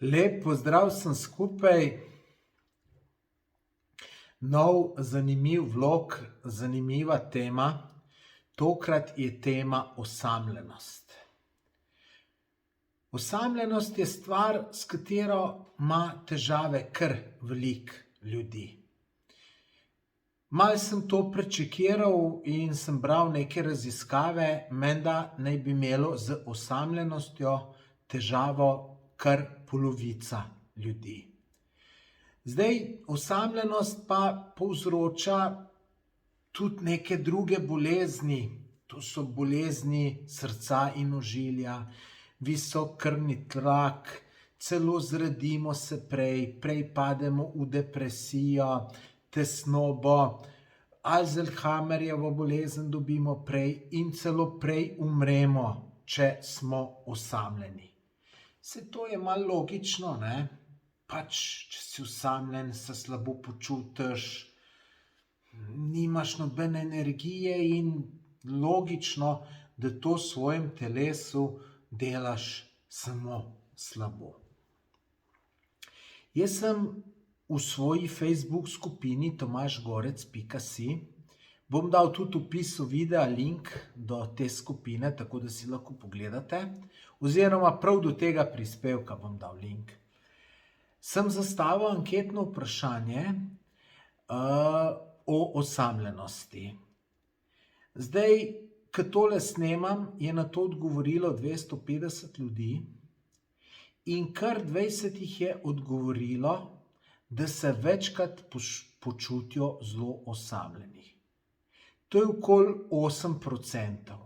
Lep pozdrav vsem skupaj. Nov zanimiv vlog, zanimiva tema. Tokrat je tema osamljenost. Osamljenost je stvar, s katero ima težave kar veliko ljudi. Malo sem to prečekiral in sem bral neke raziskave, menda naj bi imelo z osamljenostjo težavo kar polovica ljudi. Zdaj, osamljenost pa povzroča tudi neke druge bolezni. To so bolezni srca in ožilja, visok krvni tlak, celo zredimo se prej pademo v depresijo, tesnobo, Alzheimerjevo bolezen dobimo prej in celo prej umremo, če smo osamljeni. Saj to je malo logično, ne? Pač, če si osamljen, se slabo počutiš, nimaš nobene energije in logično, da to svojem telesu delaš samo slabo. Jaz sem v svoji Facebook skupini tomažgorec.si, bom dal tudi v opisu videa link do te skupine, tako da si lahko pogledate, oziroma prav do tega prispevka bom dal link. Sem zastavil anketno vprašanje o osamljenosti. Zdaj, ko tole snemam, je na to odgovorilo 250 ljudi in kar 20 jih je odgovorilo, da se večkrat počutijo zelo osamljeni. To je okoli 8%.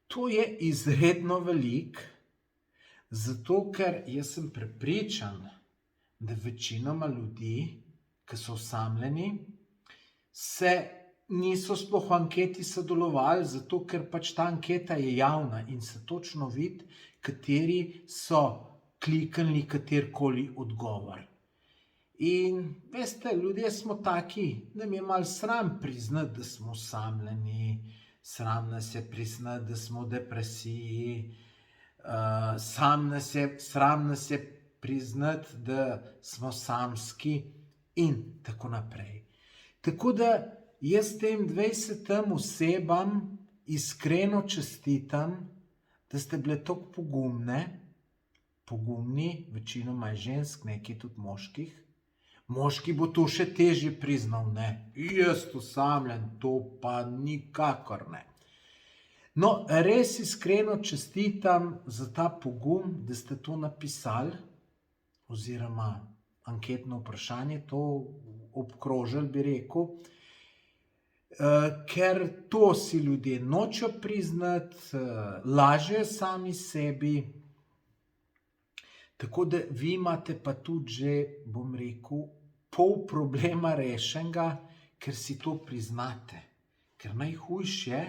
To je izredno veliko, zato ker jaz sem prepričan, da večinoma ljudi, ki so osamljeni, se niso sploh v anketi sodelovali, zato ker pač ta anketa je javna in se točno vidi, kateri so kliknili katerikoli odgovor. In veste, ljudje smo taki, nam je malo sram priznati, da smo osamljeni, sram nas je priznati, da smo v depresiji, sram nas je priznati, da smo samski in tako naprej. Tako da jaz tem 20 osebam iskreno čestitam, da ste bile toliko pogumni, večinoma je žensk, nekaj tudi moških. Moški bo to še težje priznal, ne. Jaz osamljen, to pa nikakor ne. No, res iskreno čestitam za ta pogum, da ste to napisali, oziroma anketno vprašanje, to obkrožili, bi rekel, ker to si ljudje nočejo priznati, lažejo sami sebi, tako da vi imate pa tudi že, bom rekel, pol problema rešenega, ker si to priznate. Ker najhujše je,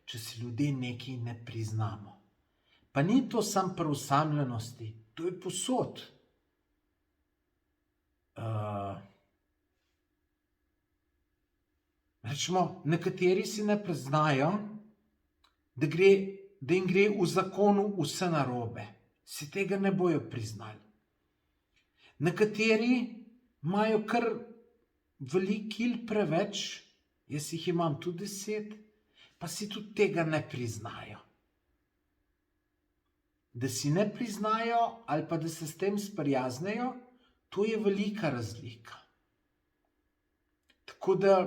če si ljudje nekaj ne priznamo. Pa ni to samo pri osamljenosti, to je povsod. Rečemo, nekateri si ne priznajo, da jim gre v zakonu vse narobe. Si tega ne bojo priznali. Nekateri imajo kar veliko kil preveč, jaz jih imam tudi 10, pa si tudi tega ne priznajo. Da si ne priznajo ali pa da se s tem sprijaznejo, to je velika razlika. Tako da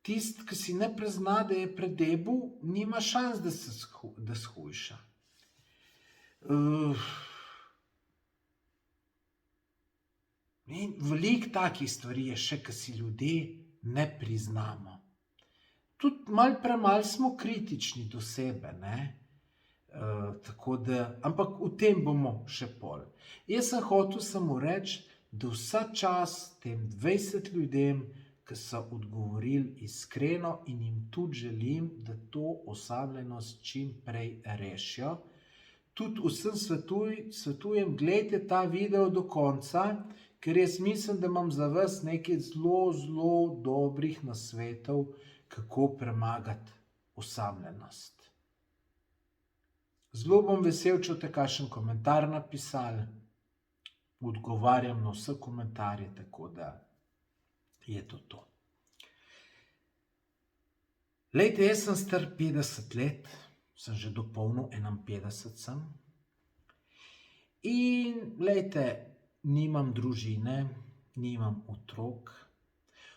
tisti, ki si ne prizna, da je predebel, nima šans, da shujša. In veliko takih stvari je še, ki si ljudje ne priznamo. Tudi malo premalo smo kritični do sebe, ne. Tako da, ampak o tem bomo še pol. Jaz sem hotel samo reči, da vsa čast tem 20 ljudem, ki so odgovorili iskreno in jim tudi želim, da to osamljenost čim prej rešijo. Tudi vsem svetujem, gledajte ta video do konca, ker jaz mislim, da imam za vas nekaj zelo dobrih nasvetov, kako premagati osamljenost. Zelo bom vesel, če boste kakšen komentar napisali. Odgovarjam na vse komentarje, tako da je to to. Lejte, jaz sem star 50 let, sem že dopolnil 51 sem. In lejte, nimam družine, nimam otrok.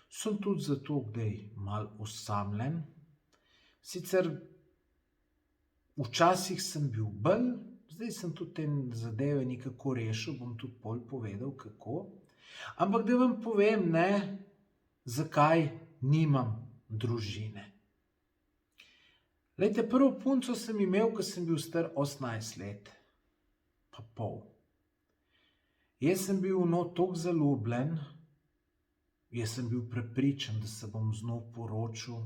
Sem tudi zato kdaj malo osamljen. Sicer včasih sem bil bolj, zdaj sem tudi te zadeve nekako rešil, bom tudi pol povedal, kako. Ampak da vam povem, zakaj nimam družine. Lejte, prvo punco sem imel, ko sem bil star 18 let, pa pol. Jaz sem bil toliko zaljubljen, jaz sem bil prepričan, da se bom z njo poročil.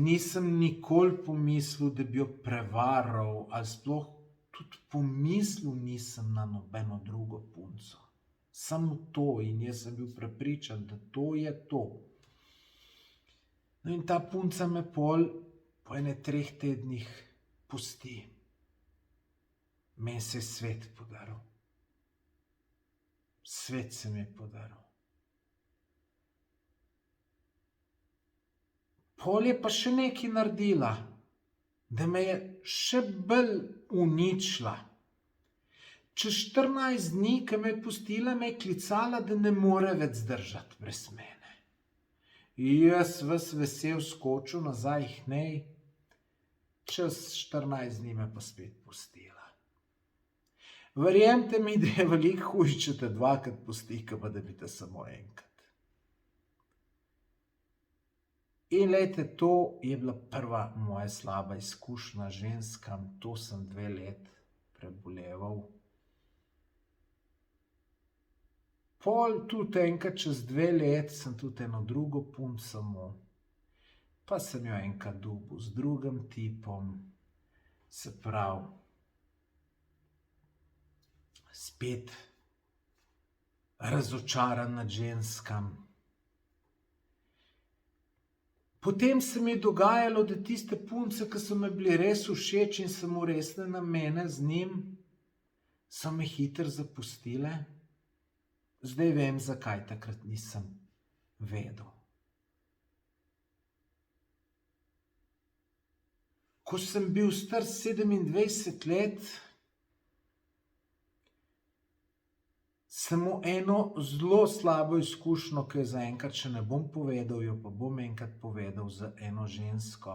Nisem nikoli pomislil, da bi jo prevaral, ali sploh tudi pomislil nisem na nobeno drugo punco. Samo to, in jaz sem bil prepričan, da to je to. No in ta punca me pol po 3 tednih pusti. Meni se je svet podaril. Svet se mi je podaril. Pol je pa še nekaj naredila, da me je še bolj uničila. Čez 14 dni, ko me je pustila, me je klicala, da ne more več zdržati brez mene. Jaz ves vesel skočil nazaj k njej, čez 14 dni me pa spet pustila. Verjemite mi, da je veliko hujše, če te dvakrat pusti, kot pa da bi te samo enkrat. In lejte, to je bila prva moja slaba izkušnja z ženskam, to sem 2 let preboleval. Pol tudi enkrat čez 2 let sem tudi eno drugo punco imel, pa sem jo enkrat dobil z drugim tipom, se pravi, spet razočaran nad ženskam. Potem se mi je dogajalo, da tiste punce, ki so me bili res všeč in so mu resne namene z njim, so me hitro zapustile. Zdaj vem, zakaj takrat nisem vedel. Ko sem bil star 27 let, sem imel eno zelo slabo izkušnjo, ki jo zaenkrat še ne bom povedal, jo pa bom enkrat povedal z eno žensko.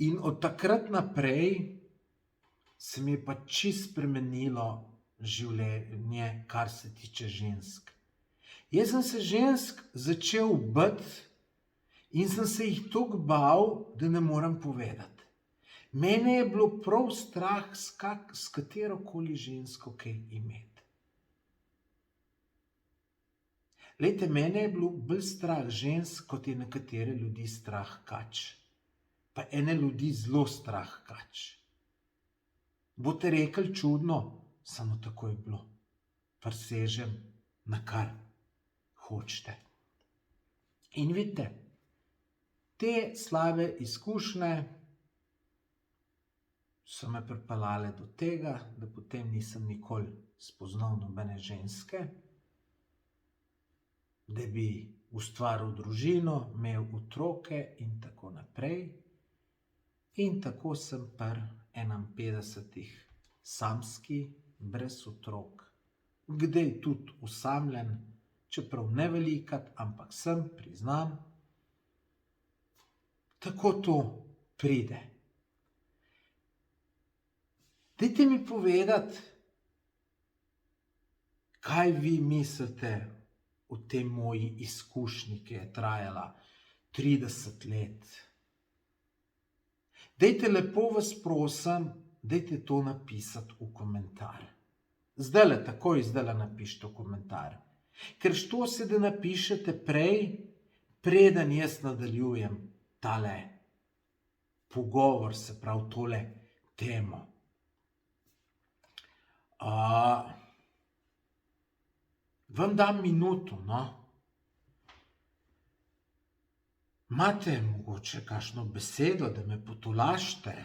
In od takrat naprej se mi je pa čisto spremenilo življenje, kar se tiče žensk. Jaz sem se žensk začel bati in sem se jih toliko bal, da ne morem povedati. Mene je bilo prav strah s katerokoli žensko kaj imeti. Lejte, mene je bilo bolj strah žensk, kot je nekatere ljudi strah kač. Pa ene ljudi zelo strah kač. Boste rekli čudno, samo tako je bilo. Prisežem na kar hočete. In vidite, te slabe izkušnje so me pripeljale do tega, da potem nisem nikoli spoznal nobene ženske, da bi ustvaril družino, imel otroke in tako naprej. In tako sem pri 51 samski, brez otrok, kdaj tudi osamljen, čeprav ne velikrat, ampak sem, priznam. Tako to pride. Dajte mi povedati, kaj vi mislite o tej moji izkušnji, ki je trajala 30 let. Dajte, lepo vas prosim, dajte to napisati v komentar. Zdajle, takoj zdajle napišite v komentar. Ker što se da napišete prej, preden jaz nadaljujem tale pogovor, se pravi tole temo. Vam dam minuto, no. Imate mogoče kakšno besedo, da me potolažite?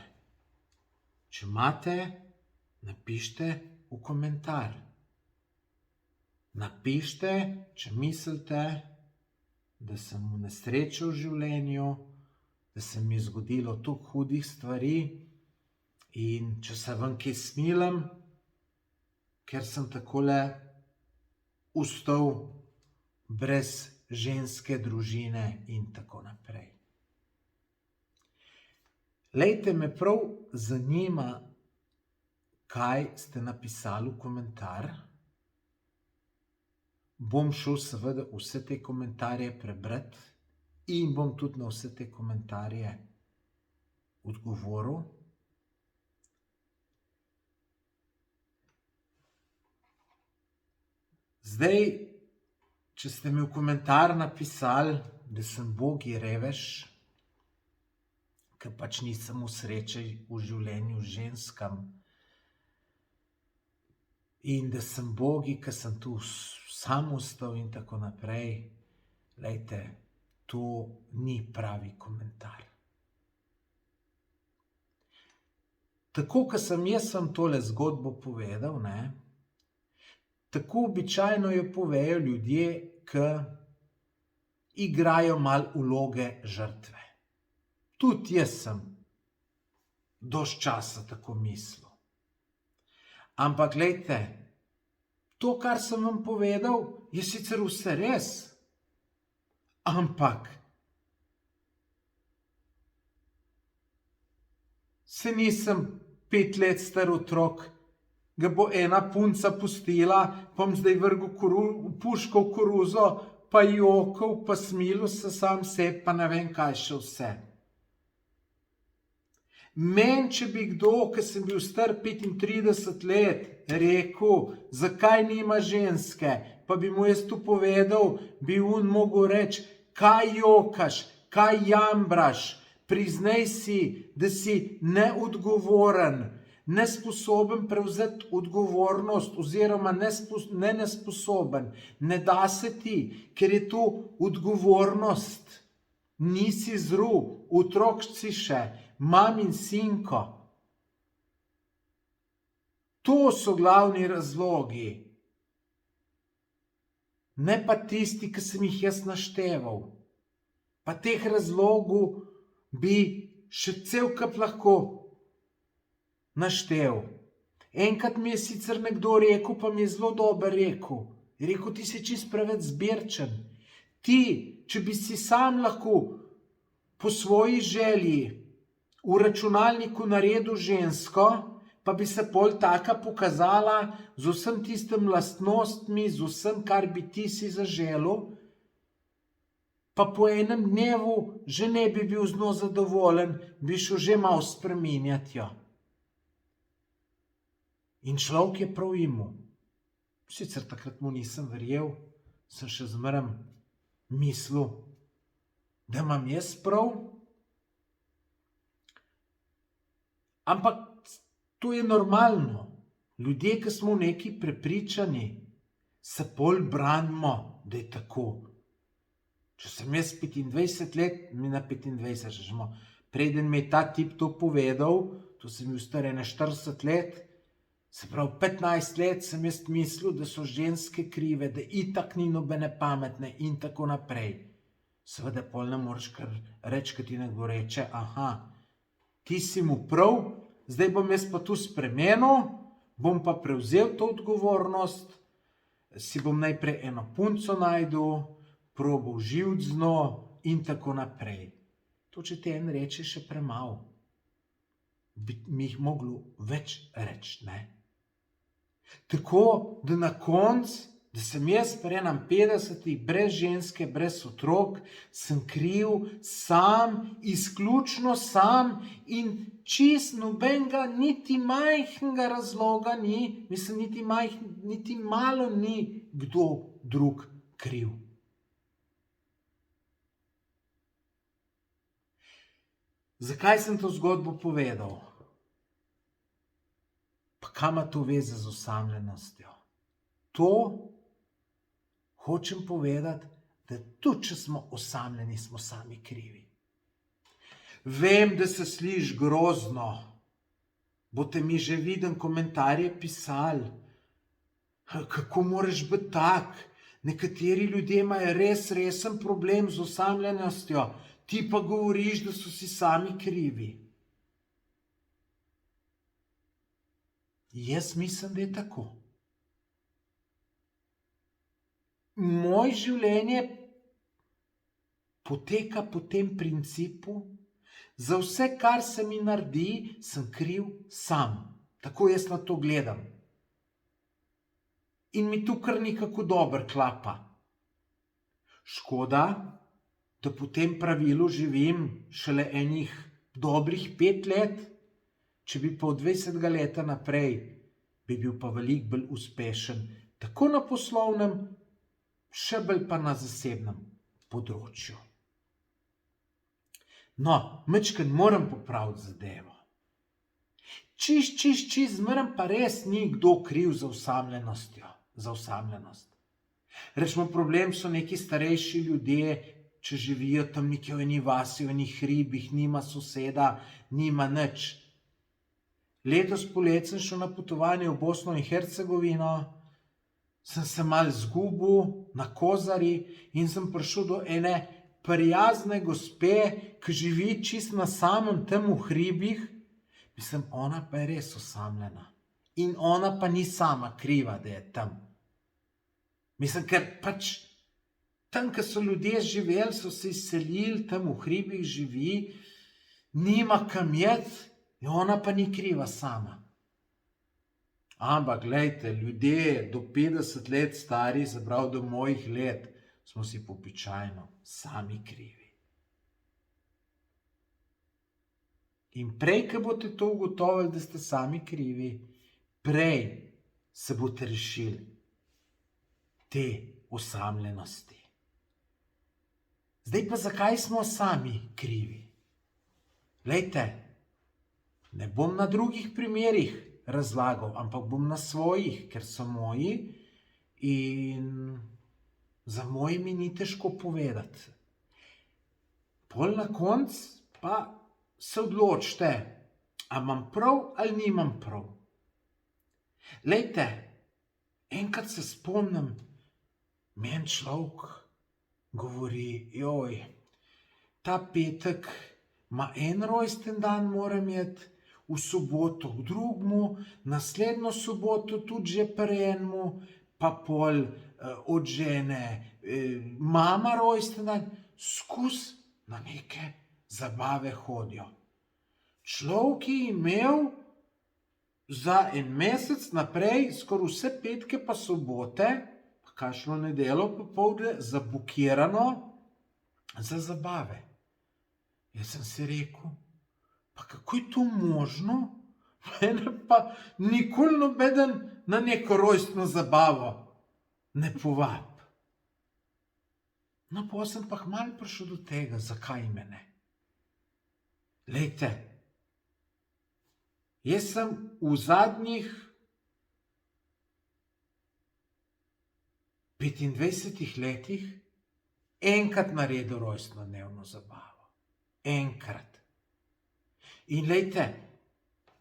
Če imate, napišite v komentar. Napišite, če mislite, da sem v nesreči v življenju, da se mi je zgodilo toliko hudih stvari in če se vam kaj smilim, ker sem takole ustal brez ženske družine in tako naprej. Lejte, me prav zanima, kaj ste napisali v komentar. Bom šel seveda vse te komentarje prebrati in bom tudi na vse te komentarje odgovoril. Zdaj, če ste mi v komentar napisali, da sem bogi revež, ker pač nisem v sreči v življenju z ženskam, in da sem bogi, ker sem tu sam ostal in tako naprej, glejte, to ni pravi komentar. Tako, kot sem tole zgodbo povedal, tako običajno jo povejo ljudje, ki igrajo malo vloge žrtve. Tudi jaz sem dosti časa tako mislil. Ampak glejte, to, kar sem vam povedal, je sicer vse res, ampak se nisem 5 let star otrok, ga bo ena punca pustila, pa bom zdaj vrgel puško v koruzo, pa jokal, pa smilil se sam sebi, pa ne vem kaj še vse. Meni, če bi kdo, ki sem bil star 35 let, rekel, zakaj nima ženske, pa bi mu jaz to povedal, bi on mogel reči, kaj jokaš, kaj jambraš, priznaj si, da si neodgovoren, nesposoben prevzeti odgovornost oziroma nesposoben. Ne da se ti, ker je to odgovornost. Nisi zrel, otrok si še, mamin sinko. To so glavni razlogi. Ne pa tisti, ki sem jih jaz našteval. Pa teh razlogov bi še cel kup lahko naštel. Enkrat mi je sicer nekdo rekel, pa mi je zelo dobro rekel. Je rekel, ti si čisto preveč zbirčen. Ti, če bi si sam lahko po svoji želji v računalniku naredil žensko, pa bi se pol taka pokazala z vsem tistim lastnostmi, z vsem, kar bi ti si zaželel, pa po enem dnevu že ne bi bil z njo zadovoljen, bi šel že malo spreminjati jo. In človek je prav imel. Sicer takrat mu nisem verjel, sem še zmeraj mislil, da imam jaz prav. Ampak to je normalno. Ljudje, ki smo v neki prepričani, se pol branimo, da je tako. Če sem jaz 25 let, mi na 25 že smo, preden mi je ta tip to povedal, to sem bil star 40 let, se pravi 15 let sem jaz mislil, da so ženske krive, da itak ni nobene pametne in tako naprej. Seveda pol ne moreš kar reči, ko ti nekdo reče, aha, ti si mu prav, zdaj bom jaz pa tu spremenil, bom pa prevzel to odgovornost, si bom najprej eno punco najdel, probal živeti z njo in tako naprej. To, če ti en reče še premalo, bi mi jih moglo več reči, ne? Tako, da na koncu, da sem jaz pri 51 brez ženske, brez otrok, sem kriv sam, izključno sam in čisto nobenega, niti majhnega razloga ni, mislim, niti malo ni kdo drug kriv. Zakaj sem to zgodbo povedal? Pa kaj ima to veze z osamljenostjo? To hočem povedati, da tudi če smo osamljeni, smo sami krivi. Vem, da se sliši grozno, Boste mi že viden komentarje pisali. Kako moraš biti tak? Nekateri ljudje imajo res resen problem z osamljenostjo, ti pa govoriš, da so si sami krivi. Jaz mislim, da je tako. Moje življenje poteka po tem principu, za vse, kar se mi naredi, sem kriv sam. Tako jaz na to gledam. In mi tu kar nekako dobro klapa. Škoda, da po tem pravilu živim šele enih dobrih 5 let, če bi pa od 20. leta naprej, bi bil pa veliko bolj uspešen, tako na poslovnem, še bolj pa na zasebnem področju. No, majčkeno moram popraviti zadevo. Zmeraj pa res ni kdo kriv za osamljenost. Rečemo, problem so neki starejši ljudje, če živijo tam nekje v eni vasi, v enih hribih, nima soseda, nima nič. Letos poleti sem šel na potovanje v Bosno in Hercegovino, sem se malo zgubil na Kozari in sem prišel do ene prijazne gospe, ki živi čisto na samem tem v hribih. Mislim, ona pa je res osamljena. In ona pa ni sama kriva, da je tam. Mislim, ker pač tam, ko so ljudje živeli, so se izselili, tam v hribih živi, nima kam iti, in ona pa ni kriva sama. Ampak, glejte, ljudje do 50 let stari, se pravi do mojih let, smo si običajno sami krivi. In prej, ko boste to ugotovili, da ste sami krivi, prej se boste rešili te osamljenosti. Zdaj pa zakaj smo sami krivi? Glejte, ne bom na drugih primerih razlagal, ampak bom na svojih, ker so moji in za mojimi ni težko povedati. Pol na koncu pa se odločite, a imam prav ali nimam prav. Glejte, enkrat se spomnim, meni človek govori, joj, ta petek ima en rojsten dan, moram iti, v soboto k drugemu, naslednjo soboto tudi že pri enemu, pa pol od žene mama rojsten dan, skozi na neke zabave hodijo. Človek je imel za en mesec naprej skoraj vse petke pa sobote, pa kakšno nedeljo popoldne, zabukirano za zabave. Jaz sem si rekel, pa kako je to možno? Mene pa nikoli nobeden na neko rojstno zabavo ne povabi. No, pa sem pa kmalu prišel do tega, zakaj me ne. Glejte, jaz sem v zadnjih 25 letih enkrat naredil rojstnodnevno zabavo. Enkrat. In glejte,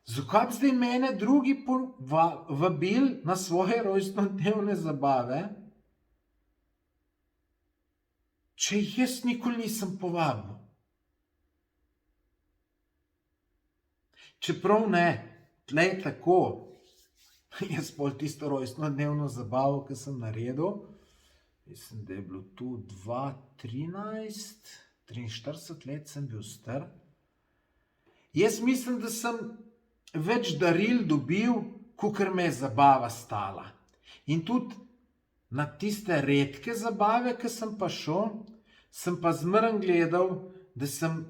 zakaj zdaj mene drugi vabili na svoje rojstnodnevne zabave, če jih jaz nikoli nisem povabil? Čeprav ne, tle je tako, jaz pol tisto rojstnodnevno zabavo, ki sem naredil, mislim, da je bilo tu 2013, 43 let sem bil star. Jaz mislim, da sem več daril dobil, kakor me je zabava stala. In tudi na tiste redke zabave, ki sem pa šel, sem pa zmeraj gledal, da sem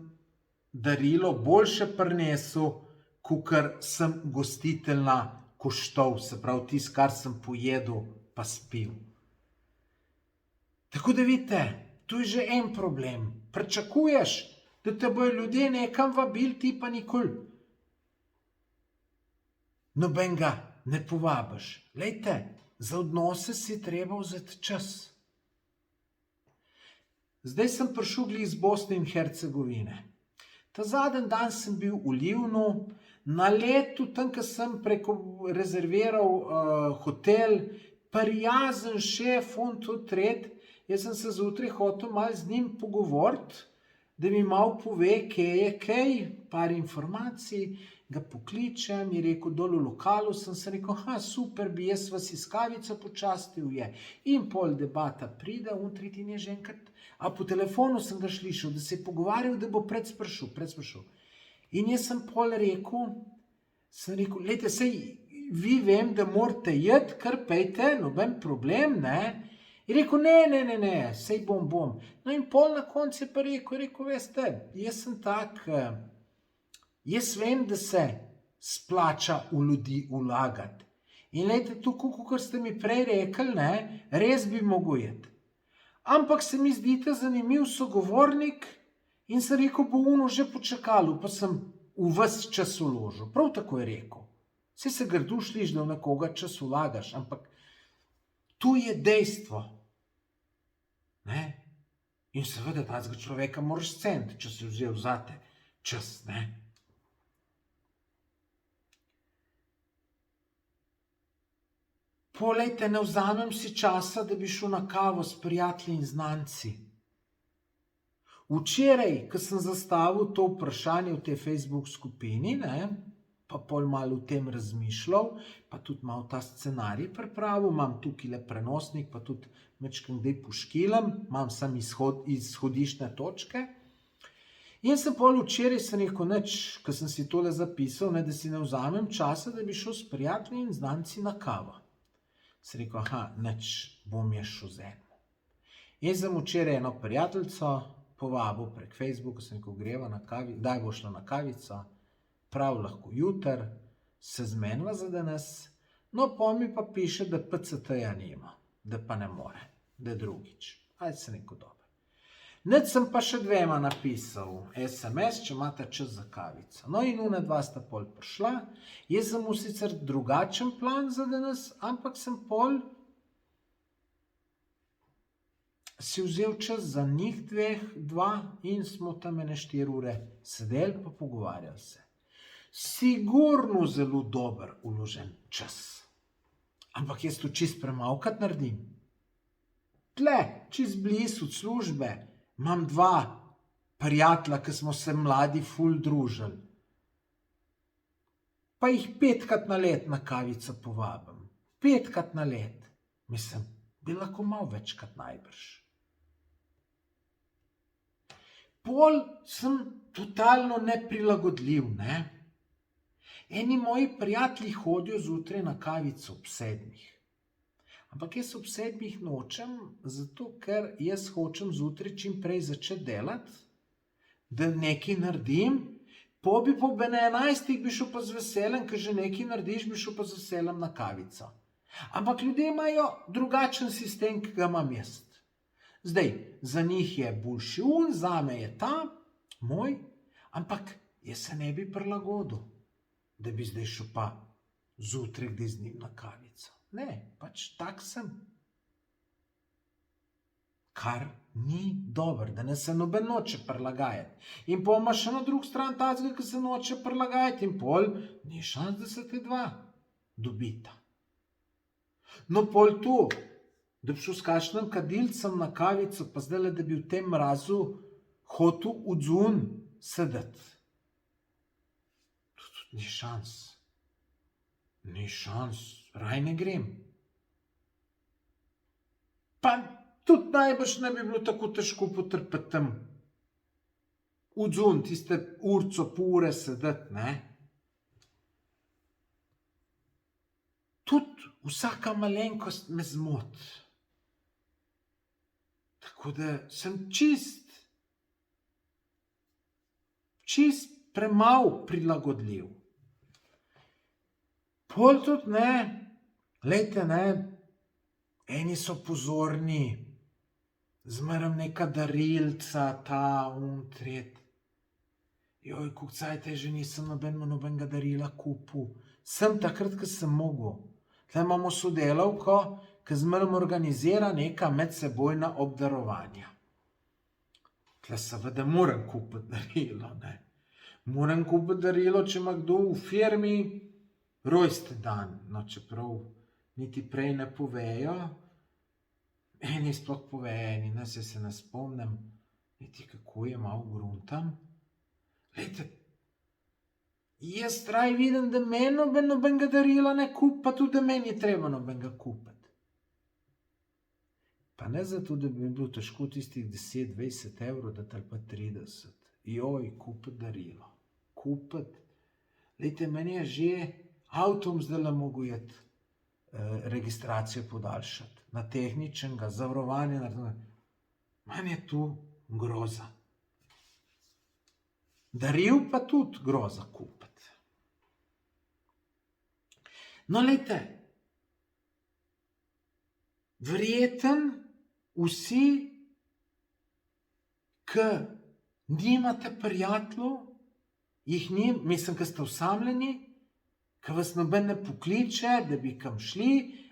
darilo boljše prinesel, kakor sem gostiteljna koštal, se pravi tisto, kar sem pojedel pa spil. Tako da vidite, tu je že en problem. Pričakuješ, da te bojo ljudje nekam vabili, ti pa nikoli nobenega ne povabiš. Glejte, za odnose si treba vzeti čas. Zdaj sem prišel iz Bosne in Hercegovine. Ta zadnji dan sem bil v Livnu Na letu, tam, ko sem rezerviral hotel, prijazen šef, on tudi tret, jaz sem se zjutraj hotel malo z njim pogovoriti, da mi malo pove, kje je kaj, par informacij, ga pokličem, je rekel, dol v lokalu, sem se rekel, super, bi jaz vas iz kavico počastil, je. In pol debata pride, on tretji je že enkrat, a po telefonu sem ga slišal, da se je pogovarjal, da bo predsprašal. In jaz sem pol rekel, lejte, sej vi vem, da morate jeti, kar pejte, noben problem, ne. Je rekel, ne, sej bom. No in pol na koncu je pa rekel, veste, jaz sem tak, jaz vem, da se splača v ljudi vlagati. In lejte, tukaj, kot ste mi prej rekli, ne, res bi mogel jeti. Ampak se mi zdite zanimiv sogovornik in sem rekel, bo ono že počakalo, pa sem v ves čas vložil. Prav tako je rekel. Saj se grdo sliš, da v nekoga čas vlagaš, ampak to je dejstvo. Ne? In seveda tazga človeka moraš ceniti, če si vzel zate čas, ne. Polejte, ne vzamem si časa, da bi šel na kavo s prijatelji in znanci. Včeraj, ko sem zastavil to vprašanje v tej Facebook skupini, ne, pa pol malo o tem razmišljal, pa tudi malo ta scenarij pripravil, imam tukaj le prenosnik, pa tudi mečkam kdaj poškilam, imam sam izhodišne točke. In sem pol včeraj sem rekel, ko sem si tole zapisal, ne, da si ne vzamem časa, da bi šel s prijatelji in znanci na kavo. Sem rekel, bom jaz šel z enim. In sem včeraj eno prijateljico povabil prek Facebooka, sem rekel, greva na kavico, kdaj bo šla na kavico, prav lahko jutri, se zmenila za danes, no pa mi pa piše, da PCT-ja nima, da pa ne more, da je drugič. Ajde, sem rekel, dobro. Nič sem pa še dvema napisal SMS, če imate čas za kavico. No in ona dva sta pol prišla, jaz sem sicer drugačen plan za danes, ampak sem pol si vzel čas za njih dva in smo tam 4 ure sedeli pa pogovarjali se. Sigurno zelo dober vložen čas. Ampak jaz to čist premalkrat naredim. Tle, čist blizu od službe, imam 2 prijatelja, ki smo se mladi ful družili. Pa jih 5-krat na let na kavico povabim. 5-krat na let. Mislim, bi lahko malo večkrat najbrž. Pol sem totalno neprilagodljiv, ne. Eni moji prijatelji hodijo zjutraj na kavico ob 7. Ampak jaz ob 7 nočem, zato ker jaz hočem zjutraj čim prej začeti delati, da nekaj naredim, po bi po 11 bi šel pa z veseljem, ker že nekaj narediš, bi šel pa z veseljem na kavico. Ampak ljudje imajo drugačen sistem, ki ga imam jaz. Zdaj, za njih je boljši zame je ta, moj, ampak jaz se ne bi prilagodil, da bi zdaj šel pa zjutraj kdaj z njim na kavico. Ne, pač tak sem. Kar ni dobro, da ne se noben noče prilagajati. In pol ima še na drugi strani tazga, ki se noče prilagajati in pol ni šans, da se te dva dobita. No pol tu, da bi šel s kakšnim kadilcem na kavico, pa zdaj, da bi v tem mrazu hotel odzun sedeti. Ni šans. Ni šans. Raj ne grem. Pa tudi najbrž ne bi bilo tako težko potrpeti tam odzun, tiste urco, pol ure sedeti, ne. Tudi vsaka malenkost me zmoti. Tako da sem čist premalo prilagodljiv. Pol tudi ne, lejte, ne, eni so pozorni, zmeram neka darilca, ta, tret. Joj, koliko cajta že nisem nobenega darila kupil. Sem takrat, ko sem mogel. Tle imamo sodelavko, ki zmeram organizira neka medsebojna obdarovanja. Tle seveda moram kupiti darilo, ne. Moram kupiti darilo, če ima kdo v firmi rojsten dan. No, čeprav niti prej ne povejo. Eni sploh povejo, eni nas, jaz se ne spomnim, niti kako je malo gruntam. Glejte, jaz raj vidim, da meni nobenega darila ne kupi, pa tudi da meni je treba nobenega kupiti. Pa ne zato, da bi mi bilo težko tistih 10-20 evrov dati ali pa 30. Joj, kupiti darilo. Kupiti. Glejte, meni je že avtom zdajle mogel iti registracijo podaljšati. Na tehničnega, zavarovanje. Meni je tu groza. Daril pa tudi groza kupiti. No, glejte, verjeten vsi, ki nimate prijateljev, jih ni, mislim, ki ste osamljeni, ki vas noben ne pokliče, da bi kam šli,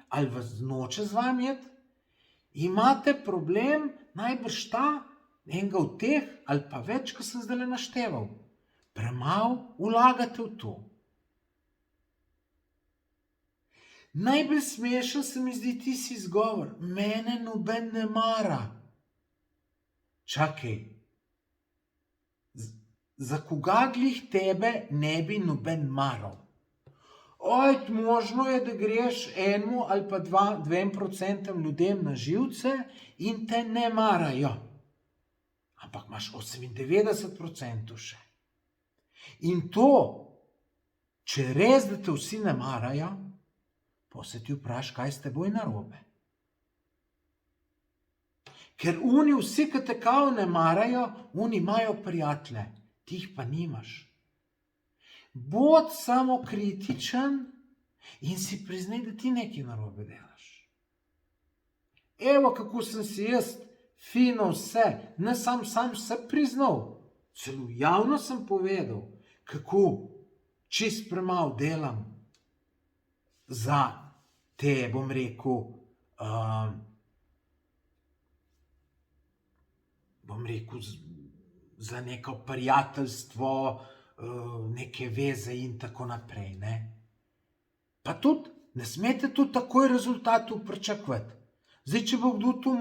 ali vas noče z vami iti, imate problem najbrž ta, enega od teh, ali pa več, ko sem zdajle našteval. Premalo vlagate v to. Najbolj smešen se mi zdi tisti izgovor, mene noben ne mara. Čakaj, za koga glih tebe ne bi noben maral? Oj, možno je, da greš enemu ali pa 2% ljudem na živce in te ne marajo. Ampak imaš 98% še. In to, če res, da te vsi ne marajo, pa se ti vpraš, kaj s teboj narobe. Ker oni vsi, ki te kao ne marajo, oni imajo prijatelje, ti jih pa nimaš. Bod samo kritičen in si priznaj, da ti nekaj narobe delaš. Evo, kako sem si jaz fino vse, ne sam vse priznal, celo javno sem povedal, kako čist premalo delam za te, bom rekel, za neko prijateljstvo, neke veze in tako naprej, ne. Pa tudi, ne smete tudi takoj rezultatov pričakovati. Zdaj, če bo kdo to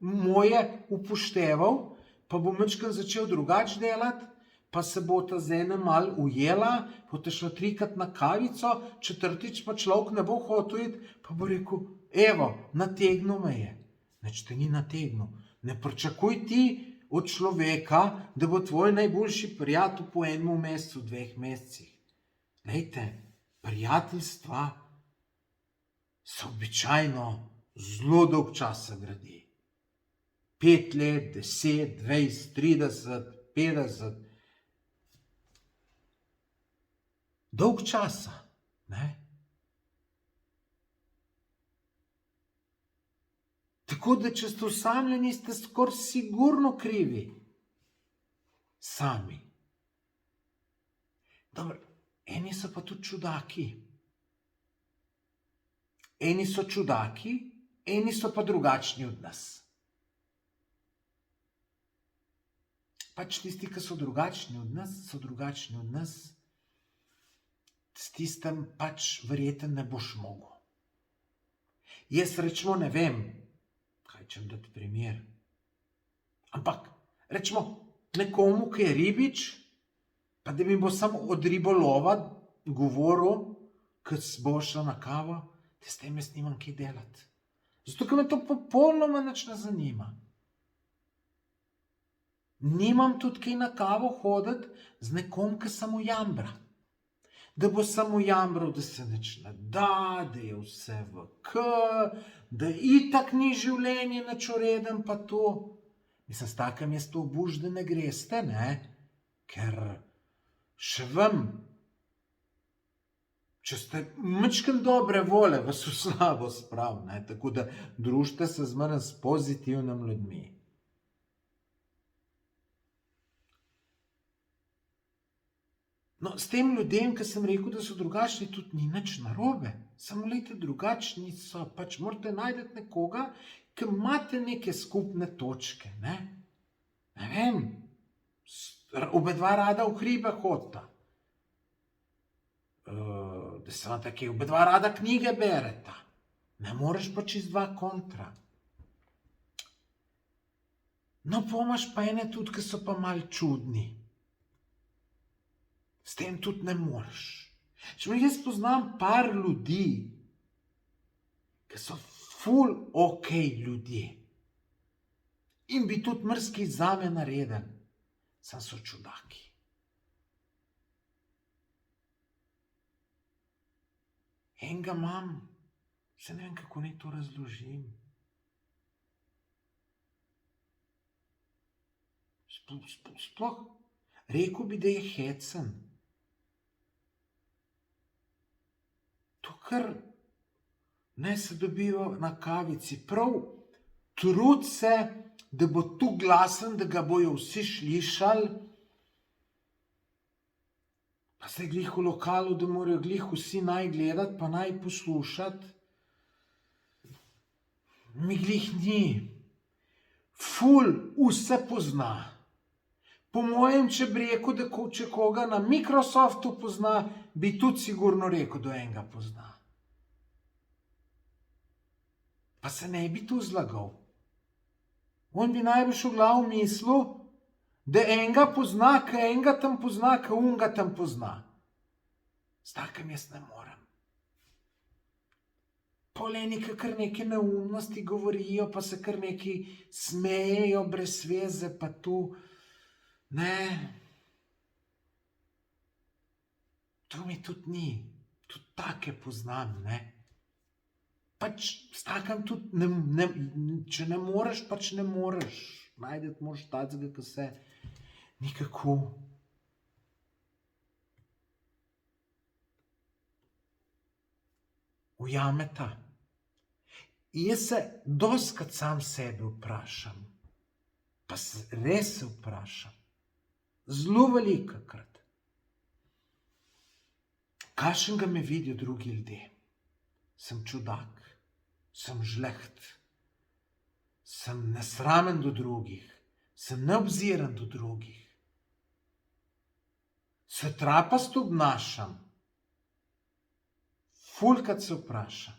moje upošteval, pa bo majčkeno začel drugače delati, pa se bo ta z enem malo ujela, boste šla 3-krat na kavico, 4. pa človek ne bo hotel iti, pa bo rekel, evo, nategnil me je. Nič te ni nategnil. Ne pričakuj ti od človeka, da bo tvoj najboljši prijatelj po 1 mesecu, 2 mesecih. Glejte, prijateljstva se običajno zelo dolg časa gradi. 5 let, 10, 20, 30, 50. Dolg časa, ne? Tako da, če ste osamljeni, ste skoraj sigurno krivi. Sami. Dobro, eni so pa tudi čudaki. Eni so čudaki, eni so pa drugačni od nas. Pač tisti, ki so drugačni od nas, s tistem pač verjetno ne boš mogel. Jaz rečemo ne vem, kaj čem dati primer. Ampak, rečemo, nekomu, ki je ribič, pa da mi bo samo od ribolova govoril, ko bo šel na kavo, da s tem jaz nimam kaj delati. Zato, ker me to popolnoma nič ne zanima. Nimam tudi kaj na kavo hoditi z nekom, ki samo jambra. Da bo samo jambral, da se nič ne da, da je vse v k, da itak ni življenje nič ureden, pa to. Mislim, s takim jaz to obuž, da ne greste, ne? Ker še vem, če ste majčkeno dobre vole, vas v slabo sprav, ne? Tako da družite se zmeraj s pozitivnimi ljudmi. No, s tem ljudem, ki sem rekel, da so drugačni, tudi ni nič narobe. Samo glejte, drugačni so. Pač morate najti nekoga, ki imate neke skupne točke, ne? Ne vem, Obedva rada v hribe hodita. Da so take, obedva rada knjige bereta. Ne moreš pa čez dva kontra. No, pomaš pa ene tudi, ki so pa mal čudni. S tem tudi ne moreš. Jaz poznam par ljudi, ki so ful ok ljudje. In bi tudi mrski zame naredili. Sam so čudaki. Enega imam, se ne vem, kako naj to razložim. Sploh rekel bi, da je hecen. To, kar ne se dobijo na kavici, prav trud se, da bo tu glasen, da ga bojo vsi slišali. Pa se glih v lokalu, da morajo glih vsi naj gledati, pa naj poslušati. Mi glih ni. Ful vse pozna. Po mojem, če bi rekel, da če koga na Microsoftu pozna, bi tudi sigurno rekel, da enega pozna. Pa se ne bi tu zlagal. On bi najbrž v glavu mislil, da enega pozna, ka enega tam pozna, ka unga tam pozna. S takim jaz ne morem. Polenika kar neke neumnosti govorijo, pa se kar neki smejejo brez veze, pa tu, ne. To mi tudi ni. Tudi take poznam, ne. Pač s takim tudi, če ne moreš, pač ne moreš. Najdeti moraš tacega, ki se nikako ujameta. Jaz se dostikrat sam sebe vprašam, pa res se vprašam, zelo velikokrat, kakšnega me vidijo drugi ljudje. Sem čudak, sem žleht, sem nesramen do drugih, sem neobziren do drugih. Se trapast obnašam, fulkrat se vprašam,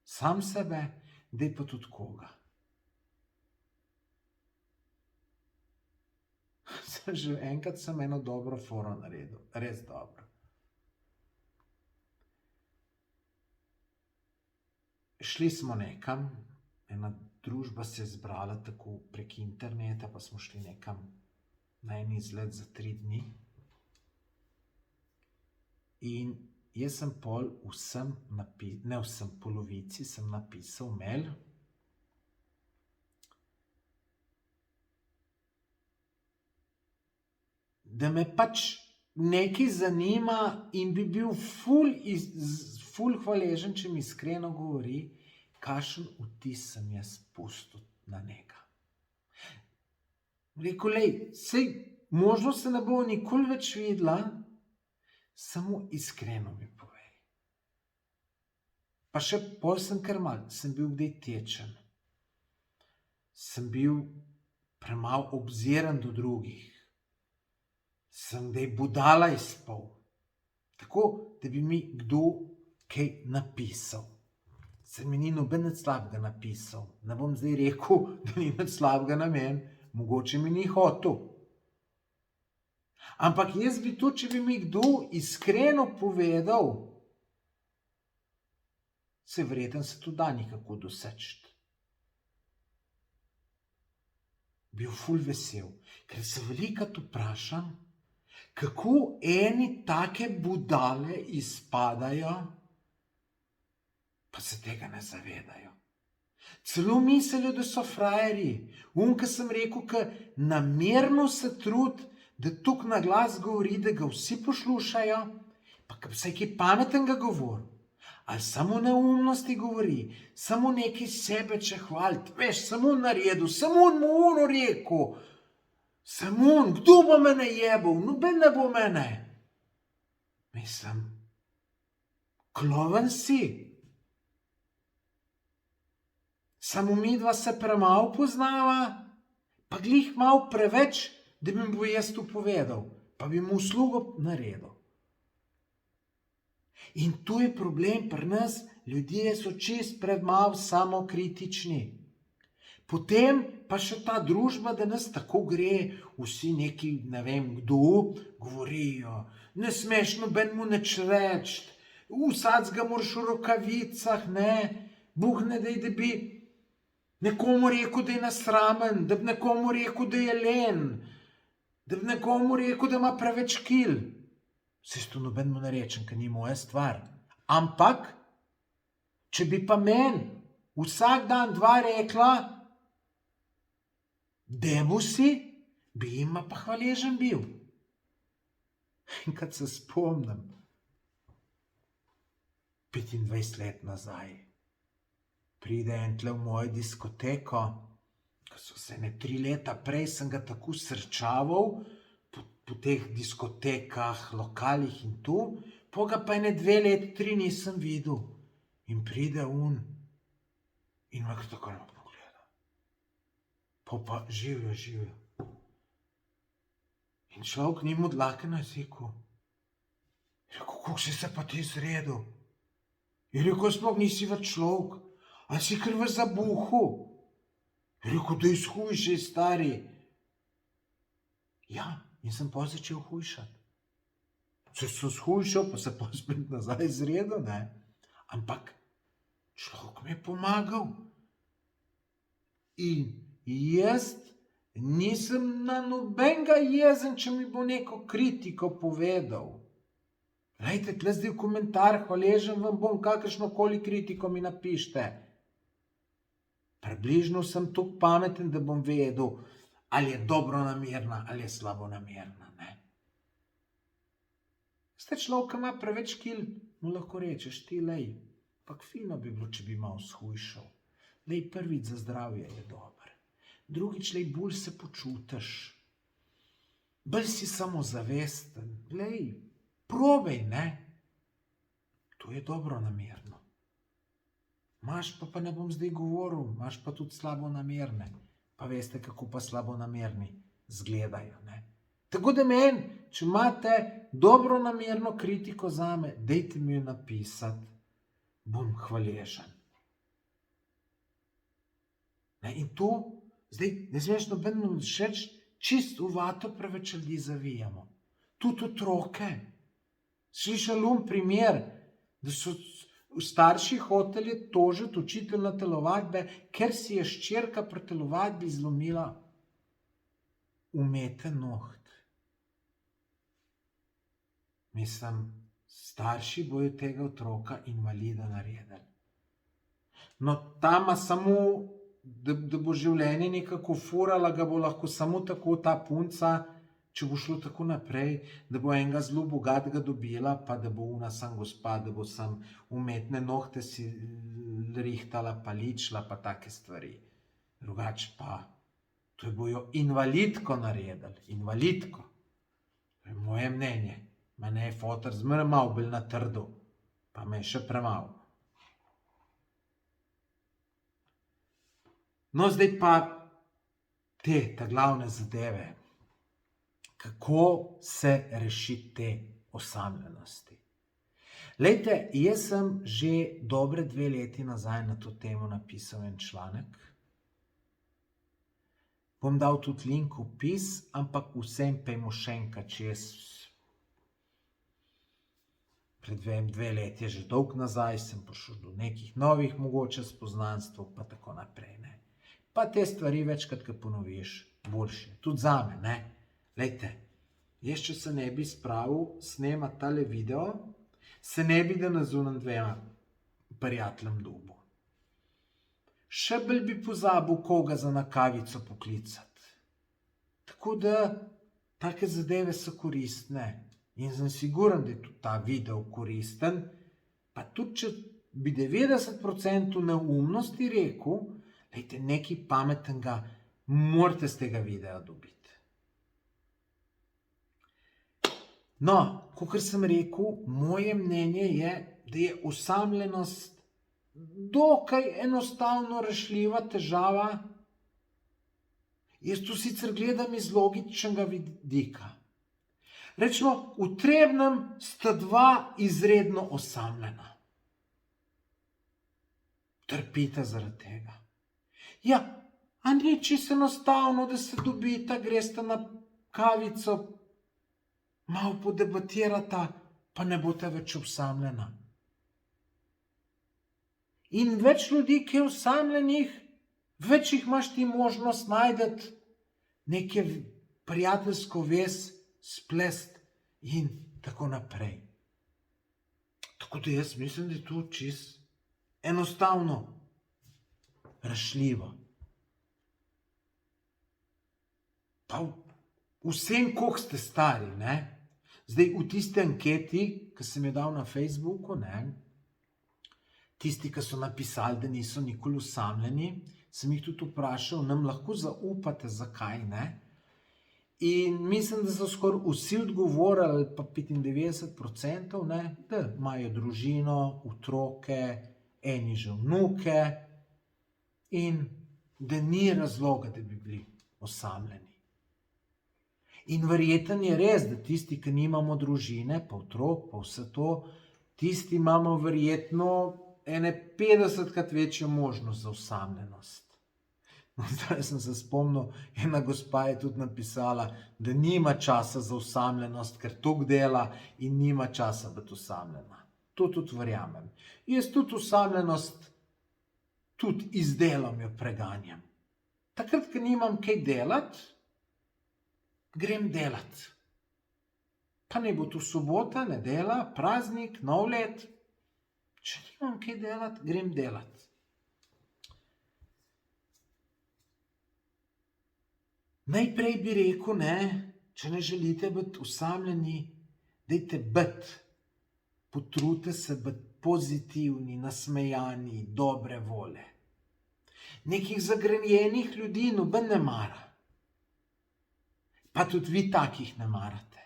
sam sebe, daj pa tudi koga. Že enkrat sem eno dobro foro naredil, res dobro. Šli smo nekam, ena družba se je zbrala tako prek interneta, pa smo šli nekam na en izlet za 3 dni. In jaz sem pol vsem ne vsem, polovici sem napisal mail, da me pač nekaj zanima in bi bil ful hvaležen, če mi iskreno govori, kakšen vtis sem jaz pustil na njega. Rekel, lej, sej možno se ne bo nikoli več videla, samo iskreno mi povej. Pa še pol sem kar mal, sem bil kdaj tečen. Sem bil premalo obziren do drugih. Sem kdaj budala izpol. Tako, da bi mi kdo kaj napisal. Se mi ni noben nič slabega napisal. Ne bom zdaj rekel, da ni nič slabega na meni, mogoče mi ni hotel. Ampak jaz bi to, če bi mi kdo iskreno povedal, se verjetno se to da nekako doseči. Bil ful vesel, ker se velikokrat vprašam, kako eni take budale izpadajo, pa se tega ne zavedajo. Celo mislijo, da so frajerji. Ko sem rekel, ka namerno se trudi, da tuk na glas govori, da ga vsi poslušajo, pa ka vsaj kaj pametnega govori. Ali samo neumnosti govori, samo nekaj sebe če hvaliti, veš, samo naredil, samo mu ono rekel, samo kdo bo mene jebal, noben ne bo mene. Mislim, kloven si. Samo midva se premalo poznava, pa glih malo preveč da bi mu jaz to povedal, pa bi mu uslugo naredil. In tu je problem pri nas, ljudje so čist premalo samokritični. Potem pa še ta družba, da nas tako gre, vsi neki, ne vem kdo, govorijo, ne smeš nobenemu nič reči, vsakega moraš v rokavicah, ne, Bog ne daj, da bi nekomu rekel, da je nasramen, da bi nekomu rekel, da je len, da bi nekomu rekel, da ima preveč kil. Saj to nobenemu ne rečem, ker ni moja stvar. Ampak, če bi pa meni vsak dan 2 rekla, debo si, bi jima pa hvaležen bil. In kad se spomnim, 25 let nazaj, pride en tle v mojo diskoteko, ko so se 3 leta prej sem ga tako srčaval, po teh diskotekah, lokalih in tu, po ga pa 2 leti, 3 nisem videl. In pride on in me tako ne pogleda. Pa živijo. In človek ni mu dlake na jeziku. Je rekel, kako si se pa ti zredil? Je rekel, sploh nisi več človek, ali si kar v zabuhu? Je rekel, da izhujši, stari. Ja, in sem pa začel hujšati. Se so shujšal, pa se pa spet nazaj zredil, ne? Ampak človek mi je pomagal. In jaz nisem na nobenega jezen, če mi bo neko kritiko povedal. Glejte, tle zdaj v komentar, hvaležen vam bom, kakršnokoli kritiko mi napište. Približno sem toliko pameten, da bom vedel, ali je dobronamerna, ali je slabonamerna, ne. Ste človek, ki ima preveč kil, mu lahko rečeš, ti lej, pak fino bi bilo, če bi malo shujšal. Lej, prvič za zdravje je dober. Drugič, lej, bolj se počutiš. Bolj si samozavesten. Lej, probej, ne. To je dobronamerno. Imaš pa ne bom zdaj govoril, imaš pa tudi slabonamerne. Pa veste, kako pa slabonamerni zgledajo, ne. Tako da meni, če imate dobronamerno kritiko zame, dajte mi jo napisati, bom hvaležen. Ne, in to, zdaj, ne smeš nobenemu všeč, čist v vato preveč ljudi zavijamo. Tudi otroke. Slišali primer, da so starši hoteli tožiti učitelja telovadbe, ker si je hčerka pri telovadbi zlomila umeten noht. Mislim, starši bojo tega otroka invalida naredili. No, ta ima samo, da bo življenje nekako furala, ga bo lahko samo tako ta punca, če bo šlo tako naprej, da bo enega zelo bogatega dobila, pa da bo ona sam gospa, da bo sam umetne nohte si rihtala, pa ličila, pa take stvari. Drugače pa, to bojo invalidko naredili, invalidko. To je moje mnenje. Mene je fotor zmeraj malo bolj na trdu, pa me je še premalo. No, zdaj pa te glavne zadeve. Kako se rešiti te osamljenosti? Lejte, jaz sem že dobre 2 leti nazaj na to temo napisal en članek. Bom dal tudi link v opis, ampak vsem pejmo še enkrat čez. Pred 2 leti je že dolg nazaj, sem prišel do nekih novih mogoče spoznanstv, pa tako naprej, ne. Pa te stvari večkrat, ko ponoviš, boljše. Tudi zame, ne. Lejte, jaz če se ne bi spravil snemati tale video, se ne bi da nazunem 2 prijateljem dobil. Še bolj bi pozabil koga za na kavico poklicati. Tako da, take zadeve so koristne. In sem siguren, da je tudi ta video koristen, pa tudi če bi 90% neumnosti rekel, lejte, nekaj pametnega morate z tega videa dobiti. No, kakor sem rekel, moje mnenje je, da je osamljenost dokaj enostavno rešljiva težava Jaz to sicer gledam iz logičnega vidika. Rečemo, v Trebnjem sta dva izredno osamljena. Trpita zaradi tega. Ja, a ni čisto enostavno, da se dobita, gresta na kavico, malo podebatirata, pa ne bosta več osamljena. In več ljudi, ki je osamljenih, več jih imaš ti možnost najdeti neke prijateljsko vez, splest in tako naprej. Tako da jaz mislim, da je to čisto enostavno rešljivo. Pa vsem, koliko ste stari, ne? Zdaj, v tisti anketi, ki sem jo dal na Facebooku, ne? Tisti, ki so napisali, da niso nikoli osamljeni, sem jih tudi vprašal, nam lahko zaupate, zakaj ne? In mislim, da so skoraj vsi odgovorili, pa 95%, ne? Da imajo družino, otroke, eni že vnuke in da ni razloga, da bi bili osamljeni. In verjetno je res, da tisti, ki nimamo družine, pa otrok, pa vse to, tisti imamo verjetno ene 50krat večjo možnost za osamljenost. No, zdaj sem se spomnil, ena gospa je tudi napisala, da nima časa za osamljenost, ker toliko dela in nima časa biti osamljena. To tudi verjamem. Jaz tudi osamljenost, tudi iz delom jo preganjam. Takrat, ko nimam kaj delati, grem delat. Pa ne bo to sobota, nedela, praznik, nov let. Če nimam kaj delati, grem delat. Najprej bi rekel, ne, če ne želite biti osamljeni, dajte biti. Potrudite se biti pozitivni, nasmejani, dobre volje. Nekih zagrenjenih ljudi noben ne mara. Pa tudi vi takih ne marate.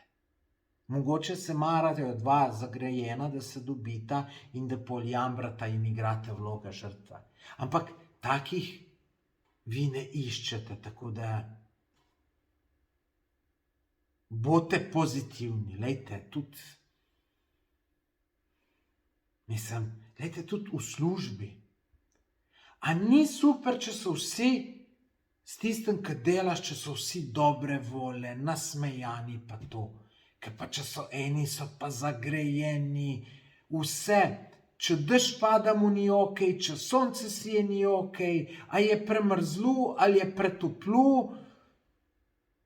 Mogoče se marate dva zagrejena, da se dobita in da poljambrata in igrate vloga žrtve. Ampak takih vi ne iščete, tako da bodite pozitivni, lejte, tudi v službi. A ni super, če so vsi s tistim, ki delaš, če so vsi dobre volje, nasmejani pa to. Ker pa če so eni, so pa zagrejeni, vse. Če dež pada, mu ni okej, če sonce sije, ni okej, a je premrzlo ali je pretoplo,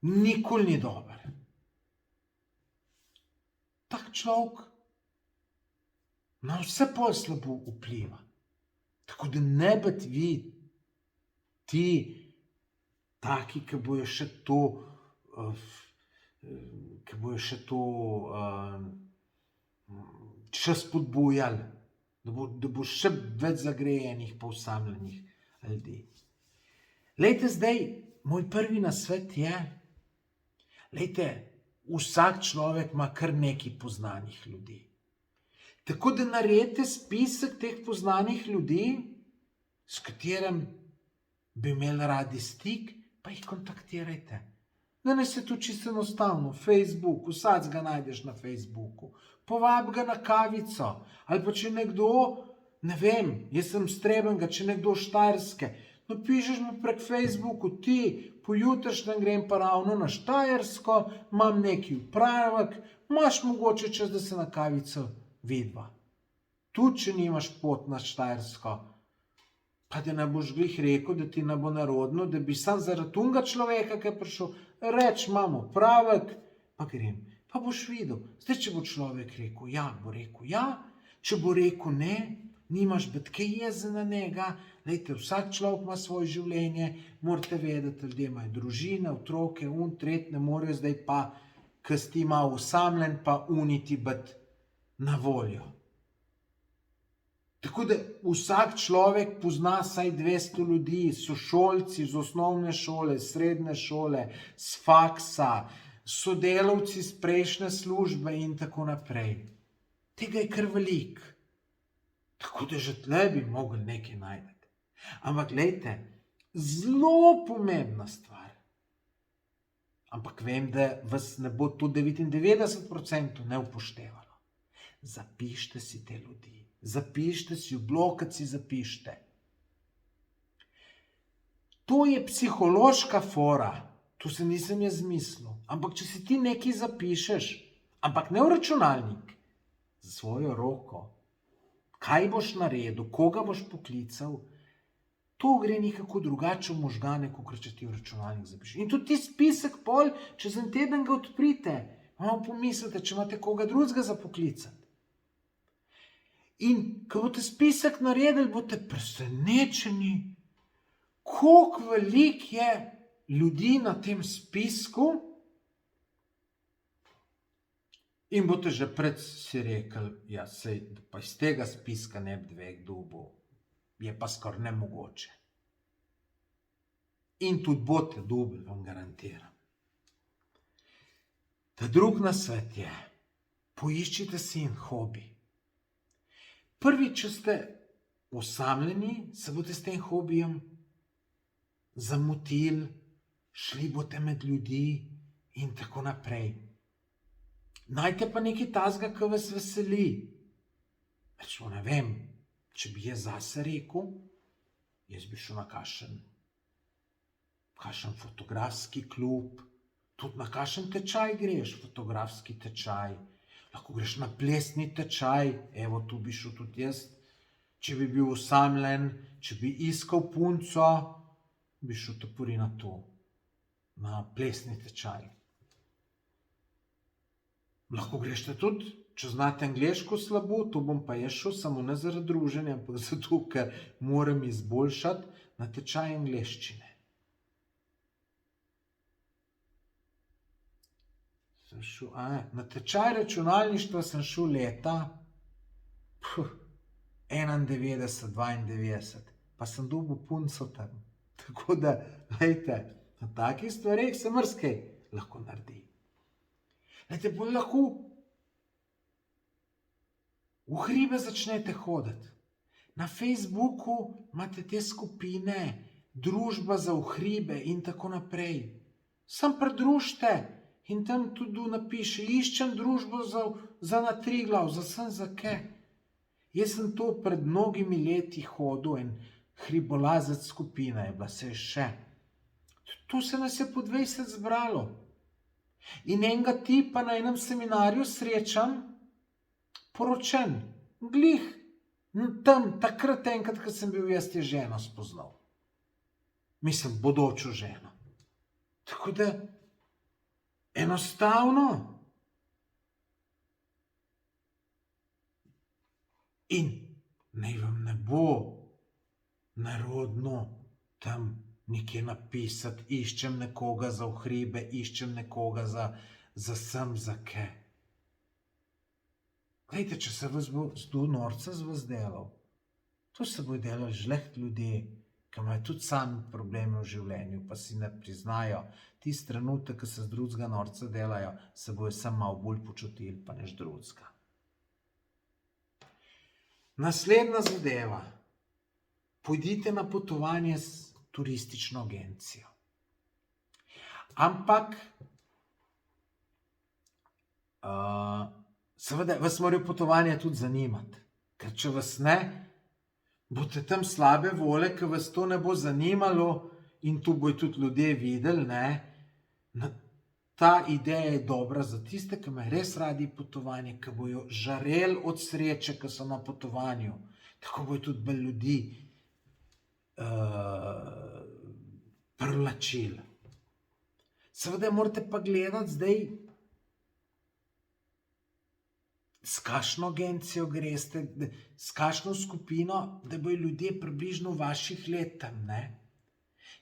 nikoli ni dober. Tak človek na vse pol slabo vpliva. Tako da ne biti vi ti taki, ki bojo še spodbujali, da bo še več zagrejenih, pa osamljenih ljudi. Lejte, zdaj, moj prvi nasvet je, lejte, vsak človek ima kar nekaj poznanih ljudi. Tako da naredite spisek teh poznanih ljudi, s katerim bi imeli radi stik, pa jih kontaktirajte. Danes je to čisto enostavno, Facebook, vsak ga najdeš na Facebooku. Povabi ga na kavico, ali pa če nekdo, ne vem, jaz sem s Trebenjega, če nekdo Štajerske, napišeš mu prek Facebooku, ti, pojutrišnjem grem pa ravno na Štajersko, imam neki opravek, imaš mogoče čas, da se na kavico vidva. Tudi, če nimaš pot na Štajersko, pa da ne boš glih rekel, da ti ne bo narodno, da bi sam zaradi tunga človeka, ki je prišel, reč, imam opravek, pa grem. Pa boš videl. Zdaj, če bo človek rekel ja, bo rekel ja, če bo rekel ne, nimaš biti kaj jezen na njega. Lejte, vsak človek ima svoje življenje, morate vedeti, ljudje imajo družine, otroke, tret, ne morejo zdaj pa, ki si ti malo osamljen, pa uniti biti na voljo. Tako da vsak človek pozna saj 200 ljudi, sošolci iz osnovne šole, srednje šole, s faksa, sodelavci iz prejšnje službe in tako naprej. Tega je kar veliko. Tako da že tle bi mogli nekaj najti. Ampak glejte, zelo pomembna stvar, Ampak vem, da vas ne bo to 99% ne upoštevalo. Zapišite si te ljudi. Zapišite si, v blokad si zapišite. To je psihološka fora. To se nisem jaz mislil. Ampak če si ti nekaj zapišeš, ampak ne v računalnik, za svojo roko, kaj boš naredil, koga boš poklical, to gre nekako drugače v možgane, kot če ti v računalnik zapišeš. In tudi ti spisek pol, čez en teden ga odprite, malo pomislite, če imate koga drugega za poklicati. In ko boste spisek naredili, boste presenečeni, koliko veliko je ljudi na tem spisku, in boste že pred si rekli, ja, sej, pa iz tega spiska ne bi dveh dobil, je pa skoraj nemogoče. In tudi boste dobili, vam garantiram. Ta drug nasvet je, poiščite si en hobi. Prvi, če ste osamljeni, se boste s tem hobijem zamotili, šli boste med ljudi in tako naprej. Najte pa nekaj tazga, ki vas veseli. Rečemo, ne vem, če bi jaz zase rekel, jaz bi šel na kakšen fotografski klub, tudi na kakšen tečaj greš, fotografski tečaj, lahko greš na plesni tečaj, evo, tu bi šel tudi jaz, če bi bil osamljen, če bi iskal punco, bi šel topori na to, na plesni tečaj. Lahko greš tudi, če znate angleško slabo, to bom pa jaz šel, samo ne zaradi druženja, ampak zato, ker moram izboljšati na tečaj angleščine. Na tečaj računalništva sem šel leta 91, 92, pa sem dobil punco tam. Tako da, glejte, na takih stvareh se marsikaj lahko naredi. Glejte, bolj lahko v hribe začnete hoditi. Na Facebooku imate te skupine, družba za v hribe in tako naprej. Sam pridružite in tam tudi napiše, iščem družbo za na Triglav, za sem za kaj. Jaz sem to pred mnogimi leti hodil, en hribolazec skupina je bila, se je še. To se nas je po 20 zbralo. In enega tipa na enem seminarju srečam, poročen, glih, tam, takrat enkrat, ko sem bil jaz, je ženo spoznal. Mislim, bodočo ženo. Tako da, enostavno. In naj vam ne bo nerodno tam nekje napisati, iščem nekoga za v hribe, iščem nekoga za sem, za kaj. Glejte, če se vas bo zdo norca z vas delal, to se bo delali žleht ljudje, ki imajo tudi sami probleme v življenju, pa si ne priznajo. Tisti trenutek, ki se z drugega norca delajo, se bojo samo malo bolj počutili, pa nič drugega. Naslednja zadeva. Pojdite na potovanje s turistično agencijo. Ampak, seveda, vas morajo potovanje tudi zanimati. Ker če vas ne, boste tam slabe vole, ker vas to ne bo zanimalo in tu bojo tudi ljudje videli, ne. Ta ideja je dobra za tiste, ki imajo res radi potovanje, ki bojo žareli od sreče, ki so na potovanju. Tako bojo tudi bolj ljudi privlačili. Seveda morate pa gledati zdaj, s kakšno agencijo greste, s kakšno skupino, da bojo ljudje približno vaših let tam, ne.